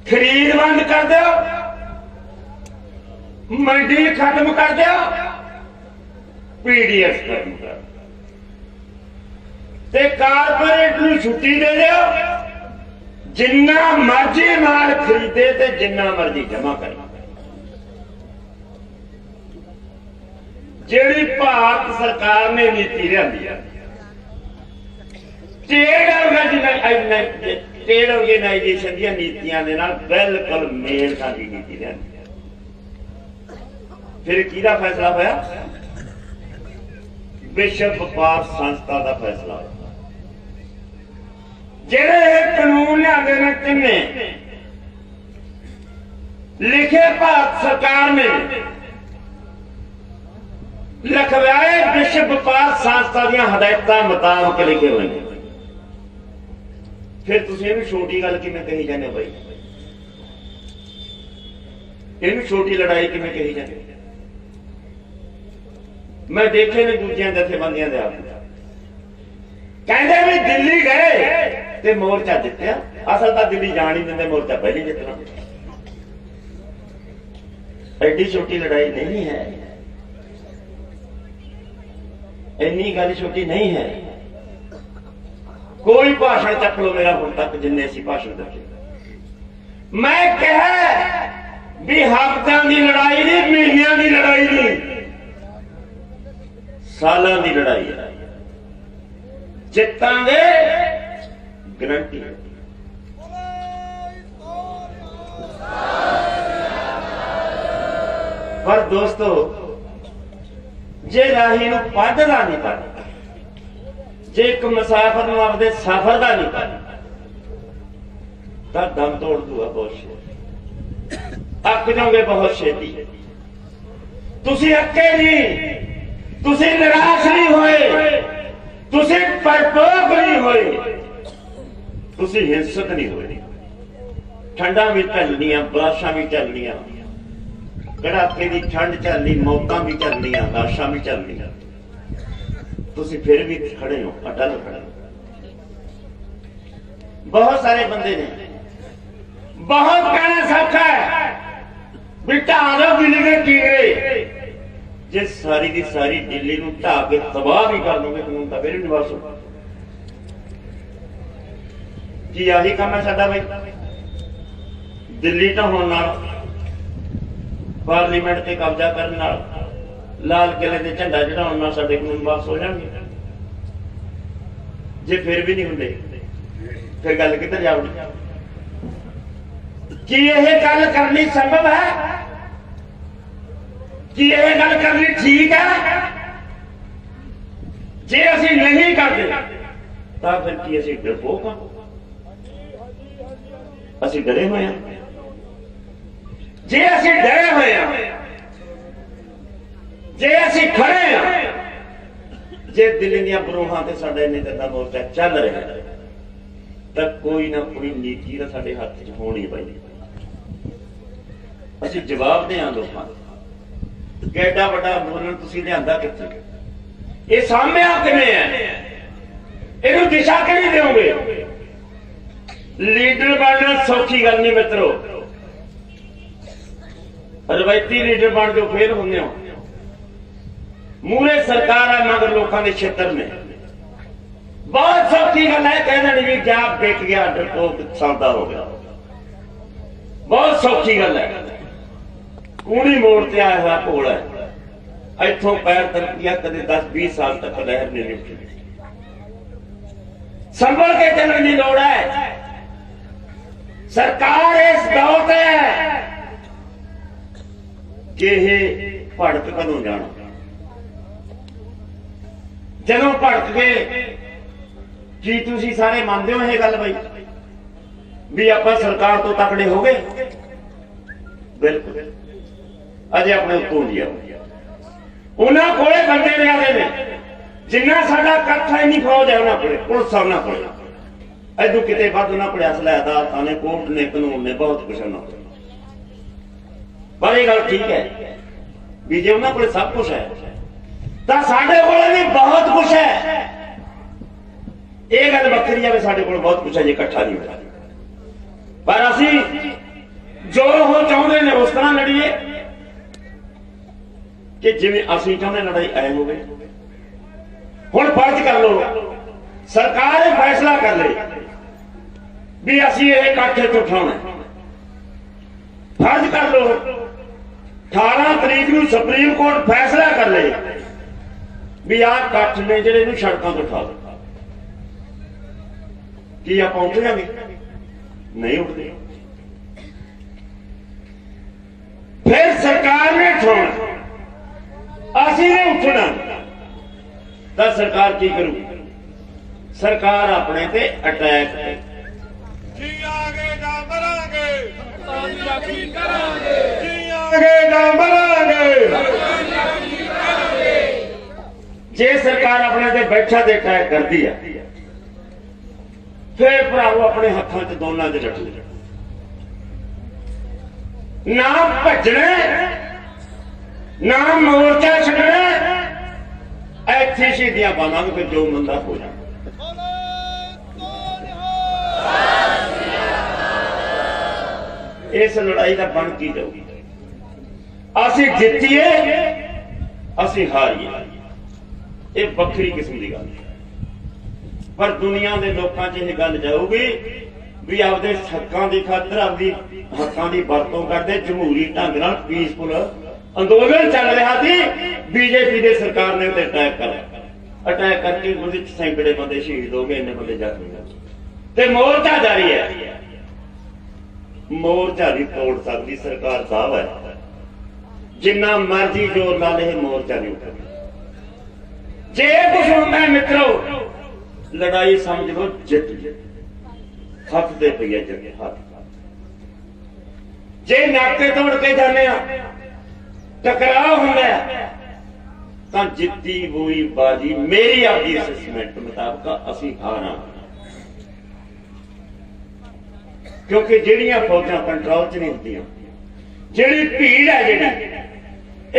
ਖਰੀਦ ਬੰਦ ਕਰ ਦਿਓ, ਮੰਡੀ ਖਤਮ ਕਰ ਦਿਓ, PDS ਖਤਮ ਕਰ ਤੇ ਕਾਰਪੋਰੇਟ ਨੂੰ ਛੁੱਟੀ ਦੇ ਦਿਓ, ਜਿੰਨਾ ਮਰਜ਼ੀ ਮਾਲ ਖਰੀਦੇ ਤੇ ਜਿੰਨਾ ਮਰਜ਼ੀ ਜਮਾ ਕਰੇ। ਜਿਹੜੀ ਭਾਰਤ ਸਰਕਾਰ ਨੇ ਨੀਤੀ ਲਿਆਂਦੀ ਹੈ ਟ੍ਰੇਡ ਆਰਗੇਨਾਈਜੇਸ਼ਨ ਦੀਆਂ ਨੀਤੀਆਂ ਦੇ ਨਾਲ ਬਿਲਕੁਲ ਮੇਲ ਖਾਂਦੀ ਨੀਤੀ ਲਿਆਂਦੀ। ਫਿਰ ਕਿਹਦਾ ਫੈਸਲਾ ਹੋਇਆ? ਵਿਸ਼ਵ ਵਪਾਰ ਸੰਸਥਾ ਦਾ ਫੈਸਲਾ ਹੋਇਆ। ਜਿਹੜੇ ਕਾਨੂੰਨ ਲਿਆਂਦੇ ਨੇ ਤਿੰਨੇ ਲਿਖੇ ਭਾਰਤ ਸਰਕਾਰ ਨੇ, ਲਿਖਵਾਏ ਵਿਸ਼ਵ ਵਪਾਰ ਸੰਸਥਾ ਦੀਆਂ ਹਦਾਇਤਾਂ ਮੁਤਾਬਕ ਲਿਖੇ ਹੋਏ ਨੇ। ਫਿਰ ਤੁਸੀਂ ਇਹਨੂੰ ਛੋਟੀ ਗੱਲ ਕਿਵੇਂ ਕਹੀ ਜਾਂਦੇ ਹੋ ਬਾਈ? ਇਹਨੂੰ ਛੋਟੀ ਲੜਾਈ ਕਿਵੇਂ ਕਹੀ ਜਾਂਦੇ? ਮੈਂ ਦੇਖੇ ਨੇ ਦੂਜਿਆਂ ਜਥੇਬੰਦੀਆਂ ਦੇ ਆਪ ਕਹਿੰਦੇ ਵੀ ਦਿੱਲੀ ਗਏ ਤੇ ਮੋਰਚਾ ਜਿੱਤਿਆ। ਅਸਲ ਤਾਂ ਦਿੱਲੀ ਜਾਣ ਹੀ ਦਿੰਦੇ, ਮੋਰਚਾ ਪਹਿਲੇ ਜਿੱਤਣਾ। ਐਡੀ ਛੋਟੀ ਲੜਾਈ ਨਹੀਂ ਹੈ, ਇੰਨੀ ਗੱਲ ਛੋਟੀ ਨਹੀਂ ਹੈ। ਕੋਈ ਭਾਸ਼ਣ ਚੱਕ ਲੋ ਮੇਰਾ ਹੁਣ ਤੱਕ ਜਿੰਨੇ ਅਸੀਂ ਭਾਸ਼ਣ ਦਿੱਤੇ, ਮੈਂ ਕਿਹਾ ਵੀ ਹਫ਼ਤਿਆਂ ਦੀ ਲੜਾਈ ਨਹੀਂ, ਮਹੀਨਿਆਂ ਦੀ ਲੜਾਈ ਨਹੀਂ, ਸਾਲਾਂ ਦੀ ਲੜਾਈ ਹੈ। ਜਿੱਤਾਂਗੇ ਗਰੰਟੀ। ਪਰ ਦੋਸਤੋ, ਜੇ ਰਾਹੀ ਨੂੰ ਪੱਧਰਾ ਨਹੀਂ ਪਤਾ, ਜੇ ਇੱਕ ਮੁਸਾਫਰ ਨੂੰ ਆਪਦੇ ਸਫ਼ਰ ਦਾ ਨਹੀਂ ਪਤਾ, ਤਾਂ ਦਮ ਤੋੜ ਦੂਗਾ ਬਹੁਤ ਛੇਤੀ, ਅੱਕ ਜਾਓਗੇ ਬਹੁਤ ਛੇਤੀ। ਤੁਸੀਂ ਅੱਕੇ ਨਹੀਂ, ਤੁਸੀਂ ਨਿਰਾਸ਼ ਨਹੀਂ ਹੋਏ, ਤੁਸੀਂ ਪਰਪੋਕ ਨਹੀਂ ਹੋਏ, ਤੁਸੀਂ ਹਿੰਸਕ ਨਹੀਂ ਹੋਏ। ਠੰਡਾਂ ਵੀ ਝੱਲਣੀਆਂ, ਬਾਰਿਸ਼ਾਂ ਵੀ ਝੱਲਣੀਆਂ, ਕੜਾਕੇ ਦੀ ਠੰਡ ਝੱਲਣੀ, ਮੌਤਾਂ ਵੀ ਝੱਲਣੀਆਂ, ਲਾਸ਼ਾਂ ਵੀ ਝੱਲਣੀਆਂ। ਤੁਸੀਂ ਫਿਰ ਵੀ ਖੜੇ ਹੋ, ਅਟਲ ਖੜੇ ਹੋ। ਬਹੁਤ ਸਾਰੇ ਬੰਦੇ ਨੇ, ਬਹੁਤ ਕਹਿਣਾ ਸੌਖਾ ਹੈ ਵੀ ਢਾਹ ਲਓ ਦਿੱਲੀ ਦੇ ਕੀੜੇ। ਜੇ ਸਾਰੀ ਦੀ ਸਾਰੀ ਦਿੱਲੀ ਨੂੰ ਢਾਹ ਕੇ ਤਬਾਹ ਵੀ ਕਰ ਦੋਗੇ ਕਾਨੂੰਨ ਤਾਂ ਫਿਰ ਵੀ ਨਿਵਾਸ ਹੋ। ਕੀ ਆਹੀ ਕੰਮ ਹੈ ਸਾਡਾ ਬਈ? ਦਿੱਲੀ ਢਾਹੁਣ ਨਾਲ, ਪਾਰਲੀਮੈਂਟ ਤੇ ਕਬਜ਼ਾ ਕਰਨ ਨਾਲ, ਲਾਲ ਕਿਲੇ ਤੇ ਝੰਡਾ ਚੜਾਉਣ ਨਾਲ ਸਾਡੇ ਕਾਨੂੰਨ ਵਾਪਸ ਹੋ ਜਾਣਗੇ? ਜੇ ਫਿਰ ਵੀ ਨਹੀਂ ਹੁੰਦੇ ਫਿਰ ਗੱਲ ਕਿੱਧਰ ਜਾਊਗੀ? ਕੀ ਇਹ ਗੱਲ ਕਰਨੀ ਸੰਭਵ ਹੈ? ਕੀ ਇਹ ਗੱਲ ਕਰਨੀ ਠੀਕ ਹੈ? ਜੇ ਅਸੀਂ ਨਹੀਂ ਕਰਦੇ ਤਾਂ ਫਿਰ ਕੀ ਅਸੀਂ ਡਰਪੋਕ ਹਾਂ? ਅਸੀਂ ਡਰੇ ਹੋਏ ਹਾਂ। ਜੇ ਅਸੀਂ ਡਰੇ ਹੋਏ ਹਾਂ, ਜੇ ਅਸੀਂ ਖੜੇ ਹਾਂ, ਜੇ ਦਿੱਲੀ ਦੀਆਂ ਬਰੂਹਾਂ ਤੇ ਸਾਡਾ ਇੰਨੇ ਦਿਨ ਦਾ ਮੋਰਚਾ ਚੱਲ ਰਿਹਾ ਤਾਂ ਕੋਈ ਨਾ ਕੋਈ ਨੀਤੀ ਤਾਂ ਸਾਡੇ ਹੱਥ 'ਚ ਹੋਣੀ ਪਈ। ਅਸੀਂ ਜਵਾਬ ਦੇਵਾਂ ਲੋਕਾਂ ਨੂੰ। ਕਿੱਡਾ ਵੱਡਾ ਅੰਦੋਲਨ ਤੁਸੀਂ ਲਿਆਂਦਾ ਕਿੱਥੇ? ਇਹ ਸਾਹਮਿਆ ਕਿਵੇਂ ਹੈ? ਇਹਨੂੰ ਦਿਸ਼ਾ ਕਿਹੜੀ ਦਿਓਗੇ? ਲੀਡਰ ਬਣਨਾ ਸੌਖੀ ਗੱਲ ਨਹੀਂ ਮਿੱਤਰੋ। ਰਵਾਇਤੀ ਲੀਡਰ ਬਣ ਜੋ ਫੇਲ ਹੁੰਦੇ ਹੋ। ਮੂਰੇ ਸਰਕਾਰ ਹੈ, ਮਗਰ ਲੋਕਾਂ ਦੇ ਛੇਤਰ ਨੇ। ਬਹੁਤ ਸੌਖੀ ਗੱਲ ਹੈ ਕਹਿ ਦੇਣੀ ਵੀ ਕਿਆ ਵਿਕ ਗਿਆ, ਡਰਪੋਕ ਸੌਦਾ ਹੋ ਗਿਆ। ਬਹੁਤ ਸੌਖੀ ਗੱਲ ਹੈ। ਕੂਣੀ ਮੋੜ ਤੇ ਆਇਆ ਹੋਇਆ ਘੋਲ ਹੈ, ਇੱਥੋਂ ਪੈਰ ਤਲਪੀਆ ਕਦੇ 10-20 ਸਾਲ ਤੱਕ ਲਹਿਰ ਨਹੀਂ ਉੱਠੀ। ਸੰਭਲ ਕੇ ਚੱਲਣ ਦੀ ਲੋੜ ਹੈ। ਸਰਕਾਰ ਇਸ ਦੌਰ ਤੇ ਹੈ ਕਿ ਇਹ ਭੜਕ ਕਦੋਂ ਜਾਣਾ। ਜਦੋਂ ਭੜਕ ਗਏ, ਕੀ ਤੁਸੀਂ ਸਾਰੇ ਮੰਨਦੇ ਹੋ ਇਹ ਗੱਲ ਬਈ ਵੀ ਆਪਾਂ ਸਰਕਾਰ ਤੋਂ ਤਕੜੇ ਹੋ ਗਏ? ਬਿਲਕੁਲ। ਅਜੇ ਆਪਣੇ ਉੱਤੋਂ ਜੀ ਆਓ। ਉਹਨਾਂ ਕੋਲੇ ਬੰਦੇ ਲਿਆਦੇ ਨੇ ਜਿੰਨਾ ਸਾਡਾ ਇਕੱਠ ਹੈ, ਇੰਨੀ ਫੌਜ ਹੈ ਉਹਨਾਂ ਕੋਲੇ, ਪੁਲਿਸ ਉਹਨਾਂ ਕੋਲੇ, ਐਦੂ ਕਿਤੇ ਵੱਧ ਉਹਨਾਂ ਕੋਲੇ ਅਸਲਾ, ਅਦਾਲਤਾਂ ਨੇ, ਕੋਰਟ ਨੇ, ਕਾਨੂੰਨ ਨੇ, ਬਹੁਤ ਕੁਛ ਉਹਨਾਂ ਕੋਲ। ਪਰ ਇਹ ਗੱਲ ਠੀਕ ਹੈ ਵੀ ਜੇ ਉਹਨਾਂ ਕੋਲੇ ਸਭ ਕੁਛ ਹੈ ਤਾਂ ਸਾਡੇ ਕੋਲੇ ਵੀ ਬਹੁਤ ਕੁਛ ਹੈ। ਇਹ ਗੱਲ ਵੱਖਰੀ ਹੈ ਵੀ ਸਾਡੇ ਕੋਲ ਬਹੁਤ ਕੁਛ ਹੈ ਜੇ ਇਕੱਠਾ ਨਹੀਂ ਹੋਇਆ। ਪਰ ਅਸੀਂ ਜੋ ਉਹ ਚਾਹੁੰਦੇ ਨੇ ਉਸ ਤਰ੍ਹਾਂ ਲੜੀਏ ਕਿ ਜਿਵੇਂ ਅਸੀਂ ਚਾਹੁੰਦੇ ਲੜਾਈ ਐ ਹੋਵੇ। ਹੁਣ ਫਰਜ਼ ਕਰ ਲਓ ਸਰਕਾਰ ਇਹ ਫੈਸਲਾ ਕਰ ਲਈ ਵੀ ਅਸੀਂ ਇਹ ਇਕੱਠ ਤੋਂ ਉਠਾਉਣਾ। ਫਰਜ਼ ਕਰ ਲਓ 18 ਤਰੀਕ ਨੂੰ ਸੁਪਰੀਮ ਕੋਰਟ ਫੈਸਲਾ ਕਰ ਲਏ ਵੀ ਆਹ ਇਕੱਠ ਨੇ ਜਿਹੜੇ ਇਹਨੂੰ ਸੜਕਾਂ ਤੋਂ ਉਠਾ ਦਿੱਤਾ, ਕੀ ਆਪਾਂ ਉੱਠ ਜਾਵਾਂਗੇ? ਨਹੀਂ ਉੱਠਦੇ। ਫਿਰ ਸਰਕਾਰ ਨੇ ਉਠਾਉਣਾ, ਅਸੀਂ ਨੇ ਉੱਠਣਾ। ਤਾਂ ਸਰਕਾਰ ਕੀ ਕਰੂ? ਸਰਕਾਰ ਆਪਣੇ ਤੇ ਅਟੈਕ ਕਰੇ। ਜੀਆਂਗੇ ਜਾਂ ਮਰਾਂਗੇ, ਕੀ ਕਰਾਂਗੇ? ਜੀਆਂਗੇ ਜਾਂ ਮਰਾਂਗੇ, ਜੇ ਸਰਕਾਰ ਆਪਣੇ ਤੇ ਬੈਠਾ ਤੇ ਅਟੈਕ ਕਰਦੀ ਆ ਫਿਰ ਭਰਾਵੋ ਆਪਣੇ ਹੱਥਾਂ 'ਚ ਦੋਨਾਂ 'ਚ ਰੱਖੋ, ਨਾ ਭੱਜਣਾ ਨਾ ਮੋਰਚਾ ਛੱਡਣਾ। ਇੱਥੇ ਸ਼ਹੀਦੀਆਂ ਪਾਵਾਂਗੇ ਫਿਰ ਜੋ ਮੰਦਾ ਹੋ ਜਾਣਾ। ਇਸ ਲੜਾਈ ਦਾ ਬਣ ਕੀ ਜਾਊਗੀ? ਅਸੀਂ ਜਿੱਤੀਏ ਅਸੀਂ ਹਾਰੀਏ, ਇਹ ਵੱਖਰੀ ਕਿਸਮ ਦੀ ਗੱਲ ਹੈ। ਪਰ ਦੁਨੀਆ ਦੇ ਲੋਕਾਂ 'ਚ ਇਹ ਗੱਲ ਜਾਊਗੀ ਵੀ ਆਪਦੇ ਹੱਕਾਂ ਦੀ ਖਾਤਰ ਆਪਦੀ ਹੱਕਾਂ ਦੀ ਵਰਤੋਂ ਕਰਦੇ ਜਮਹੂਰੀ ਢੰਗ ਨਾਲ ਪੀਸਫੁਲ ਅੰਦੋਲਨ ਚੱਲ ਰਿਹਾ ਸੀ। ਬੀਜੇਪੀ ਦੇ ਸਰਕਾਰ ਨੇ ਉੱਤੇ ਅਟੈਕ ਕਰਕੇ ਉਹਦੇ 'ਚ ਸੈਂਕੜੇ ਬੰਦੇ ਸ਼ਹੀਦ ਹੋ ਗਏ, ਇੰਨੇ ਬੰਦੇ ਜ਼ਖਮੀ ਹੋ ਗਏ ਤੇ ਮੋਰਚਾ ਜਾਰੀ ਹੈ। ਮੋਰਚਾ ਨਹੀਂ ਤੋੜ ਸਕਦੀ ਸਰਕਾਰ ਸਾਹਿਬ ਹੈ, ਜਿੰਨਾ ਮਰਜ਼ੀ ਜ਼ੋਰ ਨਾਲ ਇਹ ਮੋਰਚਾ ਨਹੀਂ ਉੱਠਦਾ। ਜੇ ਕੁਛ ਹੁੰਦਾ ਮਿੱਤਰੋ ਲੜਾਈ ਸਮਝ ਲਓ ਜਿੱਤ ਹੱਥ ਤੇ ਪਈ ਹੈ ਜੱਗੇ ਹੱਥ। ਜੇ ਨਾਕੇ ਤੋੜ ਕੇ ਜਾਂਦੇ ਆ ਟਕਰਾਅ ਹੁੰਦਾ ਤਾਂ ਜਿੱਤੀ ਹੋਈ ਬਾਜੀ ਮੇਰੀ ਆਪਦੀ ਅਸੈਸਮੈਂਟ ਮੁਤਾਬਕ ਅਸੀਂ ਹਾਰਾਂ, ਕਿਉਂਕਿ ਜਿਹੜੀਆਂ ਫੌਜਾਂ ਕੰਟਰੋਲ 'ਚ ਨਹੀਂ ਹੁੰਦੀਆਂ, ਜਿਹੜੀ ਭੀੜ ਹੈ, ਜਿਹੜੀ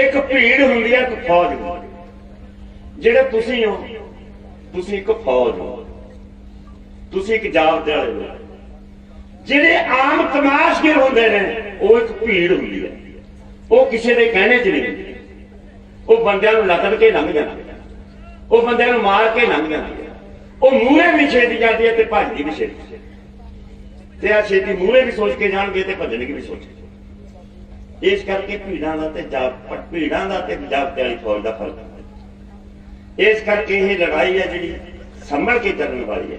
ਇੱਕ ਭੀੜ ਹੁੰਦੀ ਹੈ, ਇੱਕ ਫੌਜ ਹੁੰਦੀ। ਜਿਹੜੇ ਤੁਸੀਂ ਹੋ, ਤੁਸੀਂ ਇੱਕ ਫੌਜ ਹੋ, ਤੁਸੀਂ ਇੱਕ ਜਾਬਤੇ ਵਾਲੇ ਹੋ। ਜਿਹੜੇ ਆਮ ਤਮਾਸ਼ਗੀਰ ਹੁੰਦੇ ਨੇ ਉਹ ਇੱਕ ਭੀੜ ਹੁੰਦੀ ਹੈ, ਉਹ ਕਿਸੇ ਦੇ ਕਹਿਣੇ 'ਚ ਨਹੀਂ ਹੁੰਦੀ। ਉਹ ਬੰਦਿਆਂ ਨੂੰ ਲੱਕੜ ਕੇ ਲੰਘ ਜਾਂਦੀ ਹੈ, ਉਹ ਬੰਦਿਆਂ ਨੂੰ ਮਾਰ ਕੇ ਲੰਘ ਜਾਂਦੀ ਹੈ, ਉਹ ਮੂਹਰੇ ਵੀ ਛੇਤੀ ਜਾਂਦੀ ਹੈ ਤੇ ਭੱਜਦੀ ਵੀ ਛੇਤੀ। ਤੇ ਆ ਛੇਤੀ ਮੂਹਰੇ ਵੀ ਸੋਚ ਕੇ ਜਾਣਗੇ ਤੇ ਭੱਜਣਗੇ ਵੀ ਸੋਚ ਕੇ। ਇਸ ਕਰਕੇ ਭੀੜਾਂ ਦਾ ਤੇ ਜਾਬਤੇ ਵਾਲੀ ਫੌਜ ਦਾ ਫਰਕ ਹੈ। ਇਸ ਕਰਕੇ ਇਹ ਲੜਾਈ ਹੈ ਜਿਹੜੀ ਸੰਭਲ ਕੇ ਚੱਲਣ ਵਾਲੀ ਹੈ,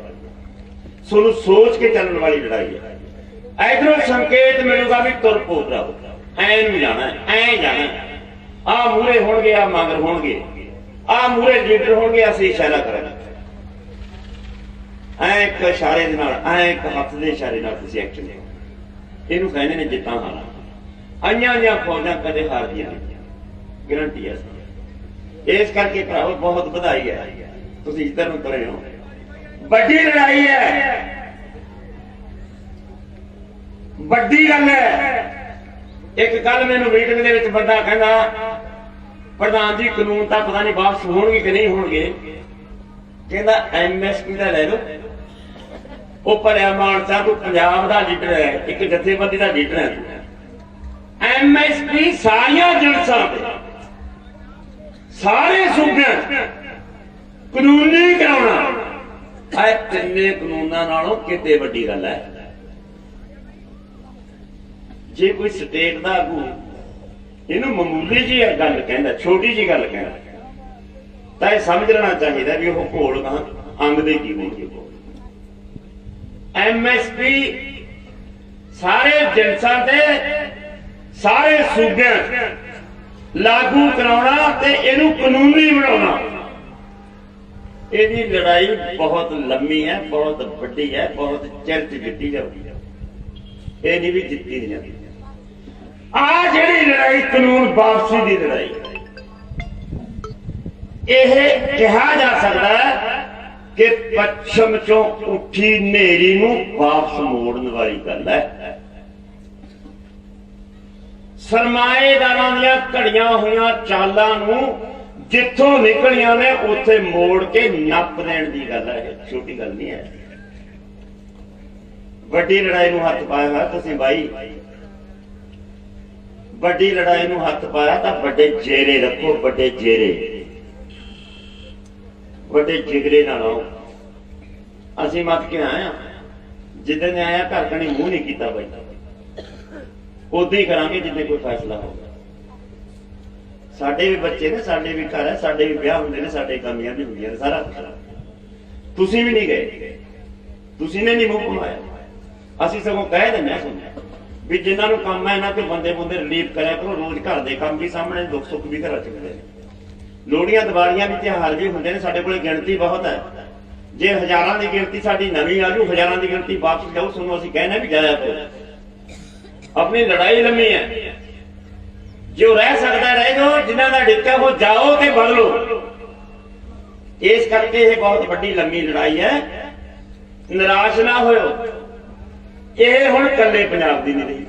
ਤੁਹਾਨੂੰ ਸੋਚ ਕੇ ਚੱਲਣ ਵਾਲੀ ਲੜਾਈ ਹੈ। ਇਧਰੋਂ ਸੰਕੇਤ ਮਿਲੂਗਾ ਵੀ ਤੁਰ ਪੋ ਭਰਾਵੋ, ਐ ਨੂੰ ਜਾਣਾ, ਐ ਜਾਣਾ, ਆਹ ਮੂਹਰੇ ਹੋਣਗੇ, ਆਹ ਮਗਰ ਹੋਣਗੇ, ਆਹ ਮੂਹਰੇ ਲੀਡਰ ਹੋਣਗੇ, ਅਸੀਂ ਇਸ਼ਾਰਾ ਕਰਾਂਗੇ। ਐ ਇੱਕ ਇਸ਼ਾਰੇ ਦੇ ਨਾਲ, ਐ ਇੱਕ ਹੱਥ ਦੇ ਇਸ਼ਾਰੇ ਨਾਲ ਤੁਸੀਂ ਐਕਸ਼ਨ ਲਿਓ। ਇਹਨੂੰ ਕਹਿੰਦੇ ਨੇ ਜਿੱਤਾਂ ਹਾਰਾਂ। ਆਈਆਂ ਫੌਜਾਂ ਕਦੇ ਹਾਰਦੀਆਂ ਨਹੀਂ, ਗਰੰਟੀ ਹੈ। ਇਸ ਕਰਕੇ ਭਰਾਵੋ ਬਹੁਤ ਵਧਾਈ ਹੈ, ਤੁਸੀਂ ਇੱਧਰ ਨੂੰ ਤੁਰੇ ਹੋ। ਵੱਡੀ ਲੜਾਈ ਹੈ, ਵੱਡੀ ਗੱਲ ਹੈ। ਇੱਕ ਗੱਲ ਮੈਨੂੰ ਮੀਟਿੰਗ ਦੇ ਵਿੱਚ ਬੰਦਾ ਕਹਿੰਦਾ ਪ੍ਰਧਾਨ ਜੀ ਕਾਨੂੰਨ ਤਾਂ ਪਤਾ ਨਹੀਂ ਵਾਪਸ ਹੋਣਗੇ ਕਿ ਨਹੀਂ ਹੋਣਗੇ। ਕਹਿੰਦਾ ਐਮਐਸਪੀ ਦਾ ਲੈ ਲਓ। ਉਹ ਭਲਿਆ ਮਾਨਸਾ ਤੂੰ ਪੰਜਾਬ ਦਾ ਲੀਡਰ ਹੈ, ਇੱਕ ਜਥੇਬੰਦੀ ਦਾ ਲੀਡਰ ਹੈ। ਐਮਐਸਪੀ ਸਾਰੀਆਂ ਜਨਸਾਂ ਤੇ ਸਾਰੇ ਸੂਬਿਆਂ ਕਾਨੂੰਨੀ ਕਰਾਉਣਾ ਇਹ ਤਿੰਨੇ ਕਾਨੂੰਨਾਂ ਨਾਲੋਂ ਕਿਤੇ ਵੱਡੀ ਗੱਲ ਹੈ। ਜੇ ਕੋਈ ਸਟੇਟ ਦਾ ਆਗੂ ਇਹਨੂੰ ਮਾਮੂਲੀ ਜੀ ਗੱਲ ਕਹਿੰਦਾ, ਛੋਟੀ ਜੀ ਗੱਲ ਕਹਿੰਦਾ, ਤਾਂ ਇਹ ਸਮਝ ਲੈਣਾ ਚਾਹੀਦਾ ਵੀ ਉਹ ਘੋਲ ਅੰਗ ਦੇ ਕੀ ਹੋਣਗੇ। ਐਮਐਸਪੀ ਸਾਰੇ ਜਨਸਾਂ ਤੇ ਸਾਰੇ ਸੂਬਿਆਂ ਲਾਗੂ ਕਰਾਉਣਾ ਤੇ ਇਹਨੂੰ ਕਾਨੂੰਨੀ ਬਣਾਉਣਾ। ਇਹਦੀ ਲੜਾਈ ਬਹੁਤ ਲੰਮੀ ਹੈ, ਬਹੁਤ ਵੱਡੀ ਹੈ, ਬਹੁਤ ਚਿਰ ਚ ਜਿੱਤੀ ਜਾਊਗੀ। ਇਹ ਨਹੀਂ ਵੀ ਜਿੱਤੀ ਨਹੀਂ ਜਾਂਦੀ। ਆਹ ਜਿਹੜੀ ਲੜਾਈ ਕਾਨੂੰਨ ਵਾਪਸੀ ਦੀ ਲੜਾਈ, ਇਹ ਕਿਹਾ ਜਾ ਸਕਦਾ ਹੈ ਕਿ ਪੱਛਮ ਚੋਂ ਉੱਠੀ ਹਨੇਰੀ ਨੂੰ ਵਾਪਸ ਮੋੜਨ ਵਾਲੀ ਗੱਲ ਹੈ। ਸਰਮਾਏਦਾਰਾਂ ਦੀਆਂ ਘੜੀਆਂ ਹੋਈਆਂ ਚਾਲਾਂ ਨੂੰ ਜਿੱਥੋਂ ਨਿਕਲੀਆਂ ਨੇ ਉੱਥੇ ਮੋੜ ਕੇ ਨੱਪ ਦੇਣ ਦੀ ਗੱਲ ਹੈ। ਛੋਟੀ ਗੱਲ ਨਹੀਂ ਹੈ। ਵੱਡੀ ਲੜਾਈ ਨੂੰ ਹੱਥ ਪਾਇਆ ਹੋਇਆ ਤੁਸੀਂ ਬਾਈ, ਵੱਡੀ ਲੜਾਈ ਨੂੰ ਹੱਥ ਪਾਇਆ ਤਾਂ ਵੱਡੇ ਜੇਰੇ ਰੱਖੋ, ਵੱਡੇ ਜੇਰੇ, ਵੱਡੇ ਜਿਗਰੇ ਨਾਲ ਆਓ। ਅਸੀਂ ਮੱਤ ਕੇ ਆਇਆ, ਜਿੱਦਾਂ ਨੇ ਆਇਆ ਘਰ ਕਣੀ ਮੂੰਹ ਨਹੀਂ ਕੀਤਾ ਬਾਈ, ਉਦਾਂ ਹੀ ਕਰਾਂਗੇ ਜਿੱਦਾਂ ਕੋਈ ਫੈਸਲਾ ਹੋਊਗਾ। ਸਾਡੇ ਵੀ ਬੱਚੇ ਨੇ, ਸਾਡੇ ਵੀ ਘਰ ਹੈ, ਸਾਡੇ ਵੀ ਵਿਆਹ ਹੁੰਦੇ ਨੇ, ਸਾਡੇ ਕਮੀਆਂ ਵੀ ਹੁੰਦੀਆਂ ਨੇ, ਸਾਰਾ ਕੁਝ। ਤੁਸੀਂ ਵੀ ਨਹੀਂ ਗਏ, ਤੁਸੀਂ ਨੇ ਨਹੀਂ ਮੂੰਹ ਘੁਮਾਇਆ। ਅਸੀਂ ਸਗੋਂ ਕਹਿ ਦਿੰਦੇ ਹਾਂ ਤੁਹਾਨੂੰ ਵੀ ਜਿਨ੍ਹਾਂ ਨੂੰ ਕੰਮ ਹੈ ਇਹਨਾਂ ਤੇ ਬੰਦੇ ਰਿਲੀਫ ਕਰਿਆ ਕਰੋ। ਰੋਜ਼ ਘਰ ਦੇ ਕੰਮ ਵੀ ਸਾਹਮਣੇ, ਦੁੱਖ ਸੁੱਖ ਵੀ ਘਰਾਂ ਚ ਹੁੰਦੇ ਨੇ, ਲੋਹੜੀਆਂ ਦੀਵਾਲੀਆਂ ਵੀ ਤਿਉਹਾਰ ਵੀ ਹੁੰਦੇ ਨੇ। ਸਾਡੇ ਕੋਲੇ ਗਿਣਤੀ ਬਹੁਤ ਹੈ। ਜੇ ਹਜ਼ਾਰਾਂ ਦੀ ਗਿਣਤੀ ਸਾਡੀ ਨਵੀਂ ਆ ਜੂ, ਹਜ਼ਾਰਾਂ ਦੀ ਗਿਣਤੀ ਵਾਪਸ ਜਾਊ, ਤੁਹਾਨੂੰ ਅਸੀਂ ਕਹਿੰਦੇ ਵੀ ਜਾਇਆ ਕਰੋ। ਆਪਣੀ ਲੜਾਈ ਲੰਮੀ ਹੈ, ਜੋ ਰਹਿ ਸਕਦਾ ਰਹਿ ਜਾਓ, ਜਿਨ੍ਹਾਂ ਦਾ ਡਿੱਕਾ ਉਹ ਜਾਓ ਤੇ ਬਦਲੋ। ਇਸ ਕਰਕੇ ਇਹ ਬਹੁਤ ਵੱਡੀ ਲੰਮੀ ਲੜਾਈ ਹੈ। ਨਿਰਾਸ਼ ਨਾ ਹੋਇਓ। ਇਹ ਹੁਣ ਇਕੱਲੇ ਪੰਜਾਬ ਦੀ ਨਹੀਂ ਰਹੀ,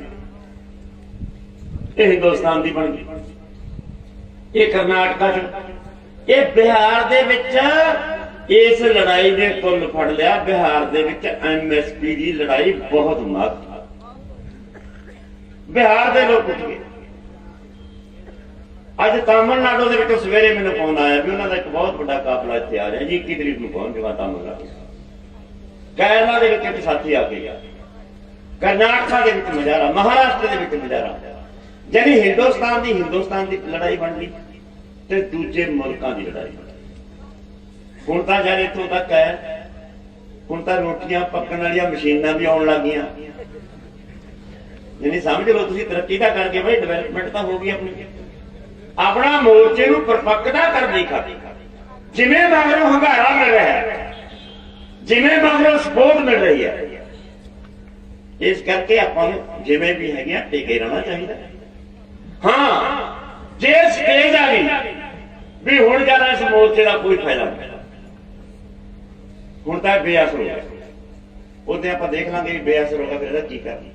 ਇਹ ਹਿੰਦੁਸਤਾਨ ਦੀ ਬਣ ਗਈ। ਇਹ ਕਰਨਾਟਕਾ ਚ, ਇਹ ਬਿਹਾਰ ਦੇ ਵਿੱਚ ਇਸ ਲੜਾਈ ਦੇ ਕੁੱਲ ਫੜ ਲਿਆ। ਬਿਹਾਰ ਦੇ ਵਿੱਚ MSP ਦੀ ਲੜਾਈ ਬਹੁਤ ਮਹੱਤਵ, ਬਿਹਾਰ ਦੇ ਲੋਕ ਉੱਠ ਗਏ। ਅੱਜ ਤਾਮਿਲਨਾਡੂ ਦੇ ਵਿੱਚ ਸਵੇਰੇ ਮੈਨੂੰ ਫੋਨ ਆਇਆ ਵੀ ਉਹਨਾਂ ਦਾ ਇੱਕ ਬਹੁਤ ਵੱਡਾ ਕਾਫਲਾ ਇੱਥੇ ਆ ਰਿਹਾ ਜੀ, 21 ਤਰੀਕ ਨੂੰ ਪਹੁੰਚ ਜਾਊਗਾ ਤਾਮਿਲਨਾਡੂ। ਕੇਰਲਾ ਦੇ ਵਿੱਚ ਇੱਕ ਸਾਥੀ ਆ ਗਿਆ, ਕਰਨਾਟਕਾ ਦੇ ਵਿੱਚ ਮੁਜ਼ਾਹਰਾ, ਮਹਾਰਾਸ਼ਟਰ ਦੇ ਵਿੱਚ ਮੁਜ਼ਾਹਰਾ। ਜਿਹੜੀ ਹਿੰਦੁਸਤਾਨ ਦੀ ਲੜਾਈ ਬਣ ਗਈ ਤੇ ਦੂਜੇ ਮੁਲਕਾਂ ਦੀ ਲੜਾਈ। ਹੁਣ ਤਾਂ ਜਦ ਇੱਥੋਂ ਤੱਕ ਹੈ, ਹੁਣ ਤਾਂ ਰੋਟੀਆਂ ਪੱਕਣ ਵਾਲੀਆਂ ਮਸ਼ੀਨਾਂ ਵੀ ਆਉਣ ਲੱਗ ਗਈਆਂ। ਯਾਨੀ ਸਮਝ ਲਓ ਤੁਸੀਂ, ਤਰੱਕੀ ਤਾਂ ਕਰਕੇ ਬਈ ਡਿਵੈਲਪਮੈਂਟ ਤਾਂ ਹੋ ਗਈ ਆਪਣੀ। ਆਪਣਾ ਮੋਰਚੇ ਨੂੰ ਪਰਪੱਕਤਾ ਕਰਨੀ ਖਾਤੀ, ਜਿਵੇਂ ਮਗਰੋਂ ਹੰਗਾਰਾ ਮਿਲ ਰਿਹਾ ਹੈ, ਜਿਵੇਂ ਮਗਰੋਂ ਸਪੋਰਟ ਮਿਲ ਰਹੀ ਹੈ। ਇਸ ਕਰਕੇ ਆਪਾਂ ਨੂੰ ਜਿਵੇਂ ਵੀ ਹੈਗੇ ਆ ਟਿਕੇ ਰਹਿਣਾ ਚਾਹੀਦਾ। ਹਾਂ, ਜੇ ਸਟੇਜ ਆ ਗਈ ਵੀ ਹੁਣ ਜ਼ਿਆਦਾ ਇਸ ਮੋਰਚੇ ਦਾ ਕੋਈ ਫਾਇਦਾ ਨਹੀਂ, ਹੁਣ ਤਾਂ ਬੇਅਸਰ ਹੋ ਗਿਆ। ਉਹਦੇ ਆਪਾਂ ਦੇਖ ਲਾਂਗੇ ਵੀ ਬੇਅਸਰ ਹੋਗਾ ਫਿਰ ਇਹਦਾ ਕੀ ਕਰਨਾ।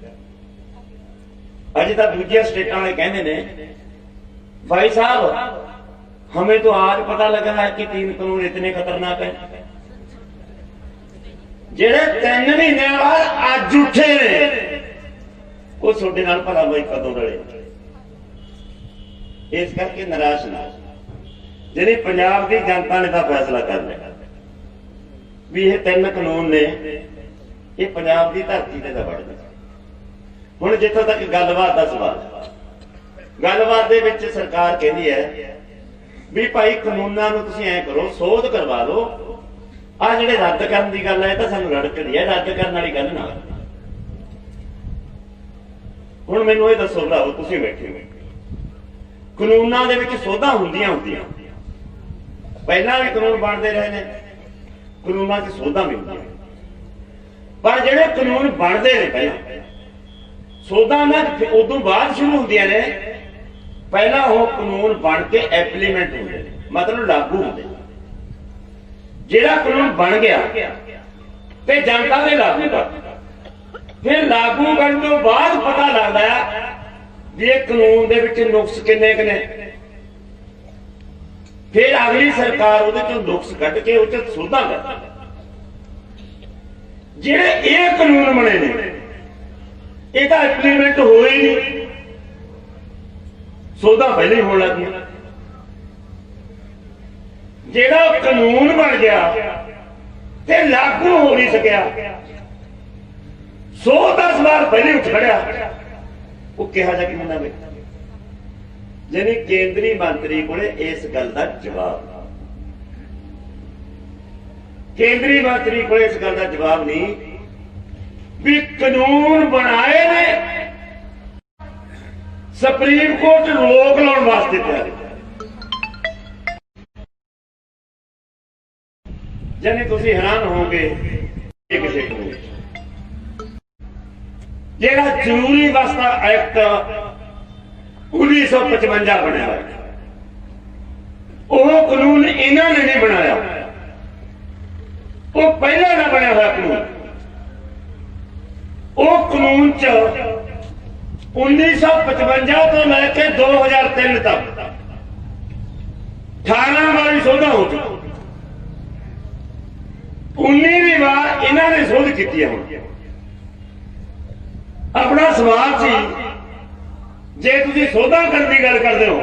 अज तक दूसरी स्टेटा वाले कहते ने भाई साहब हमें तो आज पता लगा है कि 3 कानून इतने खतरनाक है। जेड़े 3 महीने बाद अज उठे ने वो सोडे नाल भला भाई कदों रले। इस करके निराश ना जिहड़ी पंजाब की जनता ने तो फैसला कर लिया भी ये 3 कानून ने ये पंजाब की धरती ते बढ़ गए। हुण जिथों तक गलबात का सवाल, गलबात दे विच सरकार कहती है भी भाई कानूनां नूं तुसीं ऐ करो सोध करवा लो, आ जिहड़े रद्द करन दी गल है तां सानूं रड़कदी है, रद्द करन वाली गल ना। हुण मैनूं इह दसो भराओ तुसीं बैठे हो कानूनां दे विच सोधां हुंदियां पहिलां भी कानून बनदे रहे ने, कानूनां 'च सोधां भी हुंदियां, पर जिहड़े कानून बनदे ने पहिलां सोधां ना उदों बाद शुरू होंदियां ने। पहला वो कानून बन के एप्लीमेंट होंदे मतलब लागू होंदे। जिहड़ा कानून बन गया ते जनता ने लागू कर, फिर लागू करने तो बाद पता लगदा है भी ये कानून दे विच नुक्स किन्ने ने, फिर अगली सरकार उहदे चों नुक्स कढ के उह च सोधां करदी। जिहड़े ये कानून बने ने ਇਹਦਾ ਇੰਪਲੀਮੈਂਟ ਹੋਇਆ ਹੀ ਨਹੀਂ, ਸੋਧਾਂ ਪਹਿਲੇ ਹੀ ਹੋਣ ਲੱਗ ਗਈਆਂ। ਜਿਹੜਾ ਕਾਨੂੰਨ ਬਣ ਗਿਆ ਤੇ ਲਾਗੂ ਹੋ ਨਹੀਂ ਸਕਿਆ, 110 ਵਾਰ ਪਹਿਲੇ ਉੱਠ ਖੜਿਆ, ਉਹ ਕਿਹਾ ਜਾ ਕਿ ਮੰਨਾ ਵੇ। ਯਾਨੀ ਕੇਂਦਰੀ ਮੰਤਰੀ ਕੋਲੇ ਇਸ ਗੱਲ ਦਾ ਜਵਾਬ, ਕੇਂਦਰੀ ਮੰਤਰੀ ਕੋਲੇ ਇਸ ਗੱਲ ਦਾ ਜਵਾਬ ਨਹੀਂ भी कानून बनाए ने सुप्रीम कोर्ट रोक लाने वास्ते तैयार। यानी तुसी हैरान होगे किसी जेड़ा जरूरी वस्ता एक्ट 1955 बनया वो कानून ਇਹਨਾਂ ਨੇ ਨਹੀਂ ਬਣਾਇਆ, ਉਹ ਪਹਿਲਾਂ ਦਾ ਬਣਿਆ ਹੋਇਆ ਕਾਨੂੰਨ। ਉਹ ਕਾਨੂੰਨ ਚ 1955 ਤੋਂ ਲੈ ਕੇ 2003 ਤੱਕ 18 ਵਾਰੀ ਸੋਧਾਂ ਹੋ ਚੁੱਕੀ। 19ਵੀਂ ਵਾਰ ਇਹਨਾਂ ਨੇ ਸੋਧ ਕੀਤੀ ਹੈ। ਹੁਣ ਆਪਣਾ ਸਵਾਲ ਸੀ, ਜੇ ਤੁਸੀਂ ਸੋਧਾਂ ਕਰਨ ਦੀ ਗੱਲ ਕਰਦੇ ਹੋ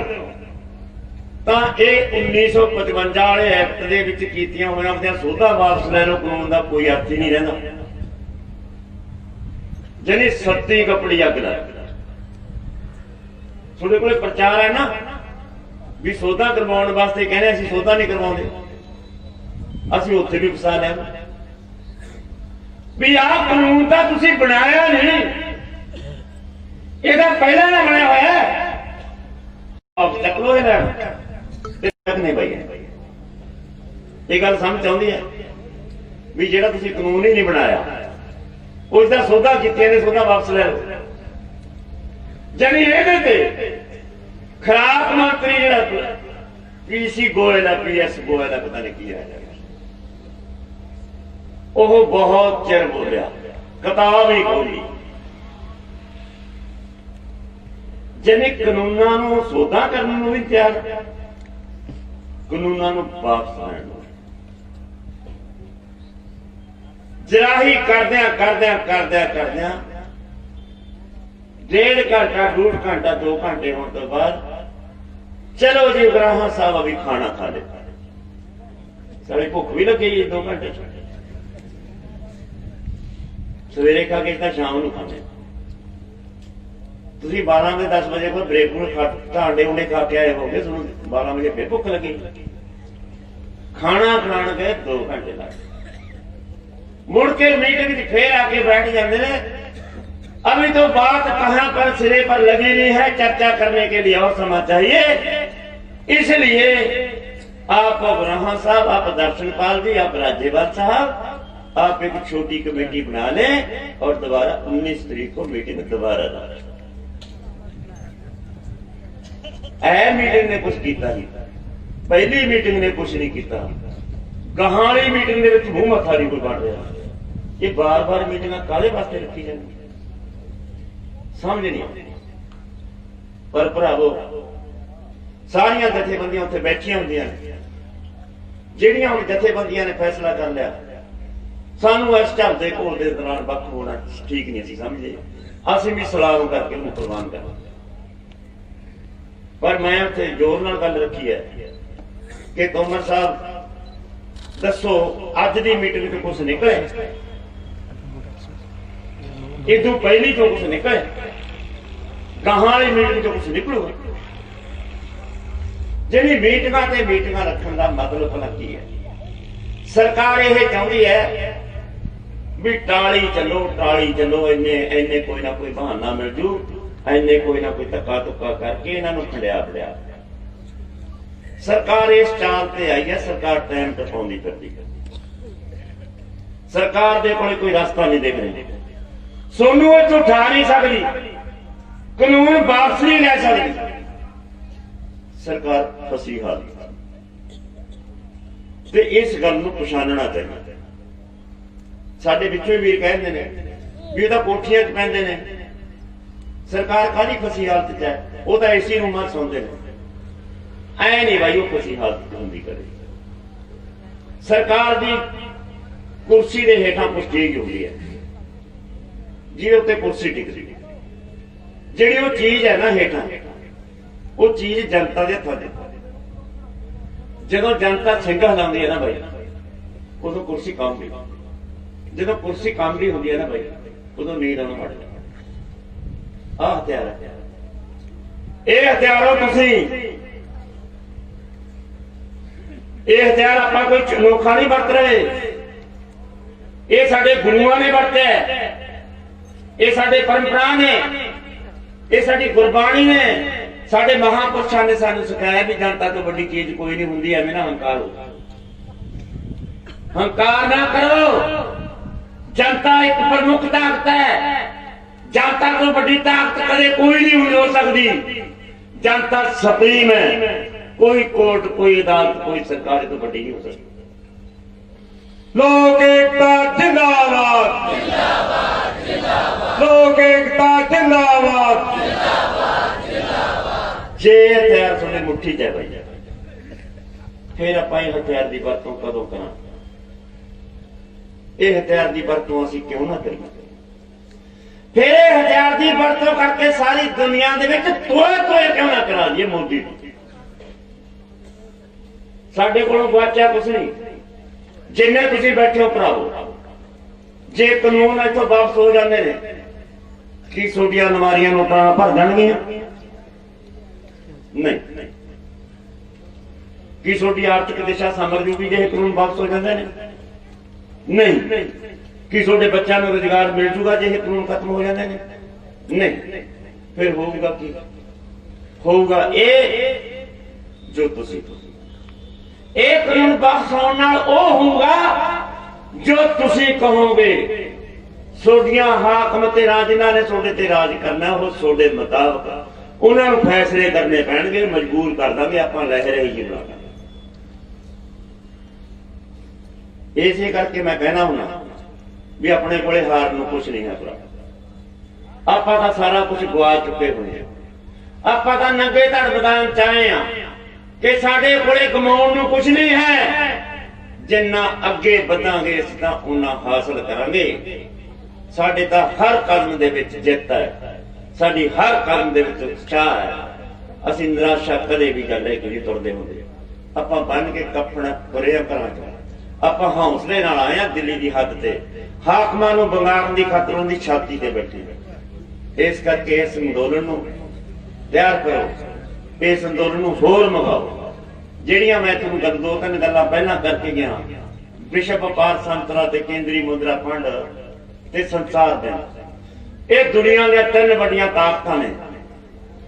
ਤਾਂ ਇਹ 1955 ਵਾਲੇ ਐਕਟ ਦੇ ਵਿੱਚ ਕੀਤੀਆਂ ਹੋਈਆਂ ਆਪਣੀਆਂ ਸੋਧਾਂ ਵਾਪਸ ਲੈ ਲਓ, ਕਾਨੂੰਨ ਦਾ ਕੋਈ ਅਰਥ ਹੀ ਨਹੀਂ ਰਹਿੰਦਾ। ਜਨੀ ਸੱਤੀ ਕਪੜੀ ਅੱਗ ਲਾ। ਤੁਹਾਡੇ ਕੋਲੇ ਪ੍ਰਚਾਰ ਹੈ ਨਾ ਵੀ ਸੋਧਾਂ ਕਰਵਾਉਣ ਵਾਸਤੇ ਕਹਿੰਦੇ ਅਸੀਂ ਸੋਧਾਂ ਨਹੀਂ ਕਰਵਾਉਂਦੇ, ਅਸੀਂ ਉੱਥੇ ਵੀ ਫਸਾ ਲਿਆ ਵੀ ਆਹ ਕਾਨੂੰਨ ਤਾਂ ਤੁਸੀਂ ਬਣਾਇਆ ਨਹੀਂ, ਇਹਦਾ ਪਹਿਲਾਂ ਨਾ ਬਣਿਆ ਹੋਇਆ ਆਪ ਚੱਕ ਲੋ ਇਹਨਾਂ ਨਹੀਂ ਭਾਈ। ਇਹ ਗੱਲ ਸਮਝ ਆਉਂਦੀ ਹੈ ਵੀ ਜਿਹੜਾ ਤੁਸੀਂ ਕਾਨੂੰਨ ਹੀ ਨਹੀਂ ਬਣਾਇਆ ਉਸ ਦਾ ਸੌਦਾ ਕੀਤੇ ਨੇ, ਸੌਦਾ ਵਾਪਸ ਲੈ ਲਓ। ਜਾਨੀ ਇਹਦੇ ਤੇ ਖੁਰਾਕ ਮੰਤਰੀ ਜਿਹੜਾ ਪੀਸੀ ਗੋਇਲ ਹੈ, ਪੀਐਸ ਗੋਇਲ ਹੈ, ਪਤਾ ਨਹੀਂ ਕੀ ਹੈ, ਉਹ ਬਹੁਤ ਚਿਰ ਬੋਲਿਆ, ਕਿਤਾਬ ਹੀ ਖੋਲੀ। ਜਿਹਨੇ ਕਾਨੂੰਨਾਂ ਨੂੰ ਸੋਧਾਂ ਕਰਨ ਨੂੰ ਵੀ ਤਿਆਰ, ਕਾਨੂੰਨਾਂ ਨੂੰ ਵਾਪਸ ਲੈਣ ਨੂੰ ਜਰਾਹੀ ਕਰਦਿਆਂ 1.5 ਘੰਟਾ 2 ਘੰਟਾ 2 ਘੰਟੇ ਹੋਣ ਤੋਂ ਬਾਅਦ ਚਲੋ ਜੀ ਗ੍ਰਾਹਾਂ ਸਾਹਿਬ ਅਭੀ ਖਾਣਾ ਖਾ ਲੈ। ਸਾਡੀ ਭੁੱਖ ਵੀ ਲੱਗੀ 2 ਘੰਟੇ ਸਵੇਰੇ ਖਾ ਕੇ ਤਾਂ ਸ਼ਾਮ ਨੂੰ ਖਾਂਦੇ। ਤੁਸੀਂ 12 ਵਜੇ 10 ਵਜੇ ਕੋਲ ਬ੍ਰੇਕ ਨੂੰ ਢਾਂਡੇ ਉਹਨੇ ਖਾ ਕੇ ਆਏ ਹੋਗੇ, ਤੁਹਾਨੂੰ 12 ਵਜੇ ਫਿਰ ਭੁੱਖ ਲੱਗੀ, ਖਾਣਾ ਖਾਣ ਗਏ 2 ਘੰਟੇ ਲੱਗ ਗਏ। मुड़ के मीटिंग फिर आके बैठ जाते हैं, अभी तो बात कहां पर सिरे पर लगी नहीं है, चर्चा करने के लिए और समय चाहिए। इसलिए आप ब्रह्मा साहब, आप दर्शनपाल जी, आप राज्यपाल साहब, आप एक छोटी कमेटी बना लें और दोबारा 19 तारीख को मीटिंग दोबारा ला। मीटिंग ने कुछ किया नहीं, पहली मीटिंग ने कुछ नहीं किया, गहाली मीटिंग के मुंह मत्था नहीं कोई बन रहा। ये बार बार मीटिंग काले वास्ते रखी जाती, समझ नहीं आती। पर भरावो सारिया जथेबंदियां उत्थे बैठिया होंदियां ने, जिहड़ियां हुण जथेबंदियां ने फैसला कर लिया सानू इस ढंग दे घोल दे दौरान वक्त होना ठीक नहीं सी समझे, असीं भी सलाह करके उन्हें कुर्बान कर। पर मैं उत्थे जोर नाल गल रखी है कि तोमर साहब दसो अज दी मीटिंग तो कुछ निकले, इदू पहली तो कुछ निकले, गाहां वाली मीटिंग तो कुछ निकलू। जिहड़ी मीटिंगां रखने का मतलब भला की है? सरकार यह चाहती है भी टाली चलो, इन्ने कोई ना कोई बहाना मिल जू, इन्ने कोई ना कोई धक्का धुक्का करके इन्हों खड़िया पिया। सरकार इस चाल से आई है, सरकार टाइम टपाउंदी फिरदी, सरकार दे कोल कोई रास्ता नहीं देख रही, सोनू इथों उठा नहीं सकती, कानून वापस नहीं ले सकती, सरकार फसी हाल। ते इस गल नूं पछाणना चाहिए। साडे विचों वीर कहंदे ने भी ओह तां कोठियां च पैंदे ने, सरकार काहदी फसी हालत च है, वो तां एसी रूमां च सौंदे ने। ऐ नहीं भाई वो फसी हालत होंदी कदे। सरकार दी कुर्सी दे हेठां कुछ चीज होंदी है, जिहदे उत्ते कुर्सी टिकदी, जिहड़ी वो चीज है ना हेठां, वो चीज जनता दे हत्थां च। जदों जनता छिंगा हिलाउंदी है ना भाई, उदों कुर्सी कंबदी, जदों कुर्सी कंबदी हुंदी है ना भाई, उदों नींद आउण लग जांदी। आह हथियार है, ये हथियारों तुसीं, ये हथियार आपां कोई अनोखा नहीं बरत रहे, ये साडे गुरुआं ने वरते, ये साडे परंपरा ने, ये साडी गुरबाणी ने, साडे महापुरुषां ने सानू सिखाया भी जनता तो बड़ी चीज कोई नहीं हुंदी, एवें ना हंकार हो, हंकार ना करो। जनता एक प्रमुख ताकत है, जनता तो बड़ी ताकत कदे कोई नहीं हो सकती। जनता सुप्रीम है, कोई कोर्ट, कोई अदालत, कोई सरकार तो बड़ी नहीं हो सकती। लोक एकता जिंदाबाद, लोक एकता जिंदाबाद। जे हथियार थोड़े मुट्ठी च है भाई, फिर आप हथियार की वरतों कदों करा? ये हथियार की वरतों असीं क्यों ना करिए? फिर ये हथियार की वरतों करके सारी दुनिया दे विच तोए तोए क्यों ना करा दीए मोदी नूं? साडे कोलों गुआचिया कुछ नहीं। जिन्ने तुसीं बैठे हो भरावो, जे कानून इत्थों वापस हो जाते हैं कि सोडियां अलमारियां नोटां भर जाणगियां? नहीं। कि सोडी आर्थिक दिशा संभल जूगी जे कानून वापस हो जाते हैं? नहीं। कि सोडे बच्चों को रोजगार मिल जूगा जे कानून खत्म हो जाते हैं? नहीं। फिर होगा कि होगा ये जो तुसीं एक कानून वापस होने नाल ओ होगा जो तुसीं कहोगे। सोडियां हाकम ते राज जिन्हां ने सोडे ते राज करना वो सोडे मुताबिक उन्होंने फैसले करने पैणगे, मजबूर कर देंगे, आपां लहर ही जिलांगे। इसे करके मैं कहना हूं भी अपने कोले हार नूं कुछ नहीं है भरा। आपां तां सारा कुछ गवा चुके हुए हैं। आपां तां नंगे धड़ मैदान च आए हां कि साडे कोले कमाउण नूं कुछ नहीं है। जिन्ना अगे वधांगे असीं तां उन्ना हासिल करांगे। साडे तां हर कदम दे विच जिੱਤ है, साडी हर कदम दे विच उत्साह है। असीं निराशा कदे भी गल नहीं तुरदे हुंदे। आपां बन के कफन तुरे घरां चों। आपां हौसले नाल आए हां दिल्ली दी हद ते, हाकमां नूं बंगारण दी खातर उन्दी छाती ते बैठे। इस करके इस अंदोलन नूं तैयार करो, इस अंदोलन नूं होर मंगाओ। ਜਿਹੜੀਆਂ मैं तुहानूं गल दो तीन गल्लां पहलां करके गया, विश्व व्यापार संस्था ते केंद्री मुद्रा फंड ते संसार बैंक, ये दुनिया ਦੀਆਂ तीन ਵੱਡੀਆਂ ताकतां ने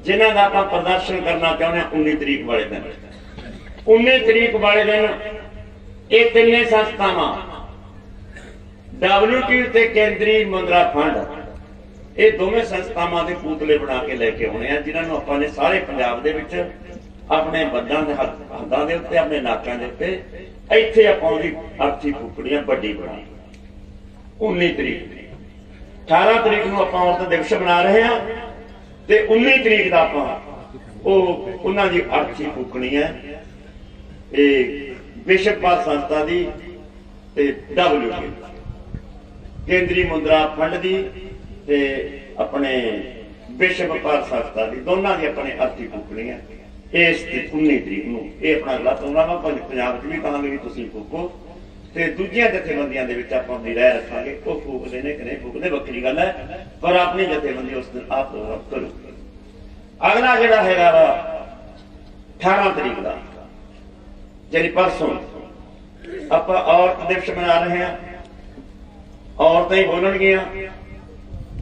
जिन्हां दा आपां प्रदर्शन करना चाहुंदे हां 19 तरीक वाले दिन। 19 तरीक वाले दिन ये ਤਿੰਨੇ संस्थावां WTO ते केंद्री मुद्रा फंड, ये दोवें संस्थावां दे पुतले बना के लेके आउणे आ, जिन्हां नूं आपां ने सारे पंजाब दे विच अपने बद्दां दे हत्थां दे उत्ते, अपने नाकां दे उत्ते, ਇੱਥੇ आपां उहदी अर्थी फुकड़ियां वड्डी बनाई। 19 तरीक 18 तरीक नूं आपां औरत दिवस बना रहे हां ते 19 तरीक दा आपां ਉਹ ਉਹਨਾਂ ਦੀ ਅਰਥੀ ਫੂਕਣੀ ਹੈ। ਇਹ विश्व व्यापार संस्था दी ते WTO केंद्री मुद्रा फंड दी ते अपने विश्व व्यापार संस्था दी दोनों की अपने अर्थी फूकनी है। इस 19 तरीक नूं ये अपना अगला प्रोग्राम पंजाब च भी कहांगे भी तुसीं फूको ते दूजियां जथेबंदियां दे विच आपां अपनी राय रखांगे। वो फूकदे ने कि नहीं फूकदे वक्री गल है, पर अपनी जथेबंदी उस दिन आप प्रोग्राम करो। अगला जिहड़ा हैगा वा 18 तरीक का जी परसों आप औरत दिवस मना रहे हैं। औरतें ही बोलणगियां,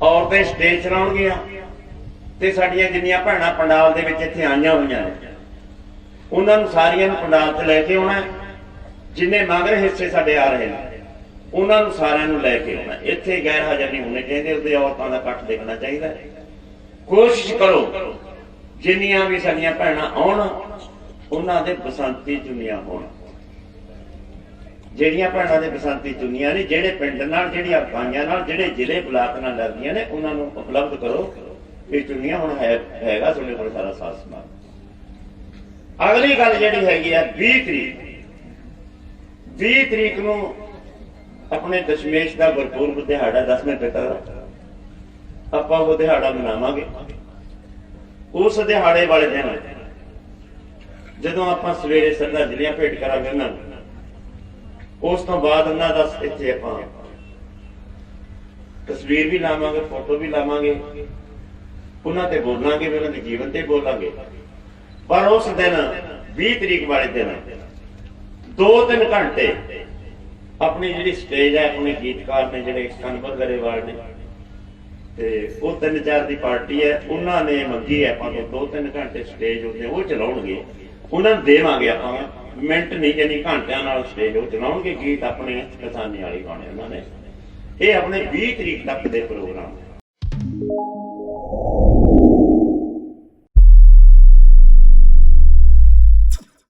औरतें स्टेज चलाउणगियां ते साडियां जिन्नियां भैणां पंडाल दे विच इत्थे आईयां होईयां ने उन्हां नूं सारियां नूं पंडाल ते लैके आउणा। जिन्ने मगर हिस्से साडे आ रहे हैं उन्हां नूं सारियां नूं लैके आउणा। इत्थे गैर हाज़र नहीं होने चाहिए, उहदे औरतां दा इकट्ठ देखना चाहिए। कोशिश करो जिन्नियां भी साडियां भैणां आउण उन्हां दे बसंती चुन्नियां होण। ਜਿਹੜੀਆਂ ਭੈਣਾਂ ਦੇ ਬਸੰਤੀ ਚੁੰਨੀਆਂ ਨੇ ਜਿਹੜੇ ਪਿੰਡ ਨਾਲ ਜਿਹੜੀਆਂ ਪਾਈਆਂ ਨਾਲ ਜਿਹੜੇ ਜ਼ਿਲ੍ਹੇ ਬਲਾਕ ਨਾਲ ਲੱਗਦੀਆਂ ਨੇ ਉਹਨਾਂ ਨੂੰ ਉਪਲਬਧ ਕਰੋ। ਇਹ ਚੁੰਨੀਆਂ ਹੁਣ ਹੈਗਾ ਤੁਹਾਡੇ ਕੋਲ ਸਾਰਾ ਸਾਥ ਸਮਾਨ। ਅਗਲੀ ਗੱਲ ਜਿਹੜੀ ਹੈਗੀ ਆ 20 ਤਰੀਕ ਨੂੰ ਆਪਣੇ ਦਸ਼ਮੇਸ਼ ਦਾ ਗੁਰਪੁਰਬ ਦਿਹਾੜਾ 10ਵੇਂ ਪਿਤਾ ਦਾ ਆਪਾਂ ਉਹ ਦਿਹਾੜਾ ਮਨਾਵਾਂਗੇ। ਉਸ ਦਿਹਾੜੇ ਵਾਲੇ ਦਿਨ ਜਦੋਂ ਆਪਾਂ ਸਵੇਰੇ ਸ਼ਰਧਾਂਜਲੀਆਂ ਭੇਟ ਕਰਾਂਗੇ ਉਹਨਾਂ ਨੂੰ, उस तो बाद उन्होंने इत्थे आपां तस्वीर भी लावांगे, फोटो भी लावांगे, उन्हां ते बोलांगे, उन्हां दे जीवन ते बोलांगे। पर उस दिन 20 तरीक वाले दिन 2-3 घंटे अपनी जिहड़ी स्टेज है अपने गीतकार ने जिहड़े कनवर गरेवाल ने ते वो 3-4 दी पार्टी है उन्होंने मंगी है आपां तो 2-3 घंटे स्टेज उत्ते वो चलाउणगे। उन्हां नूं देवांगे आपां मिनट नहीं यानी घंटिया स्टेज वो चलाउणगे गीत अपने किसानी वाली गाने उन्होंने। ये अपने 20 तरीक तक के प्रोग्राम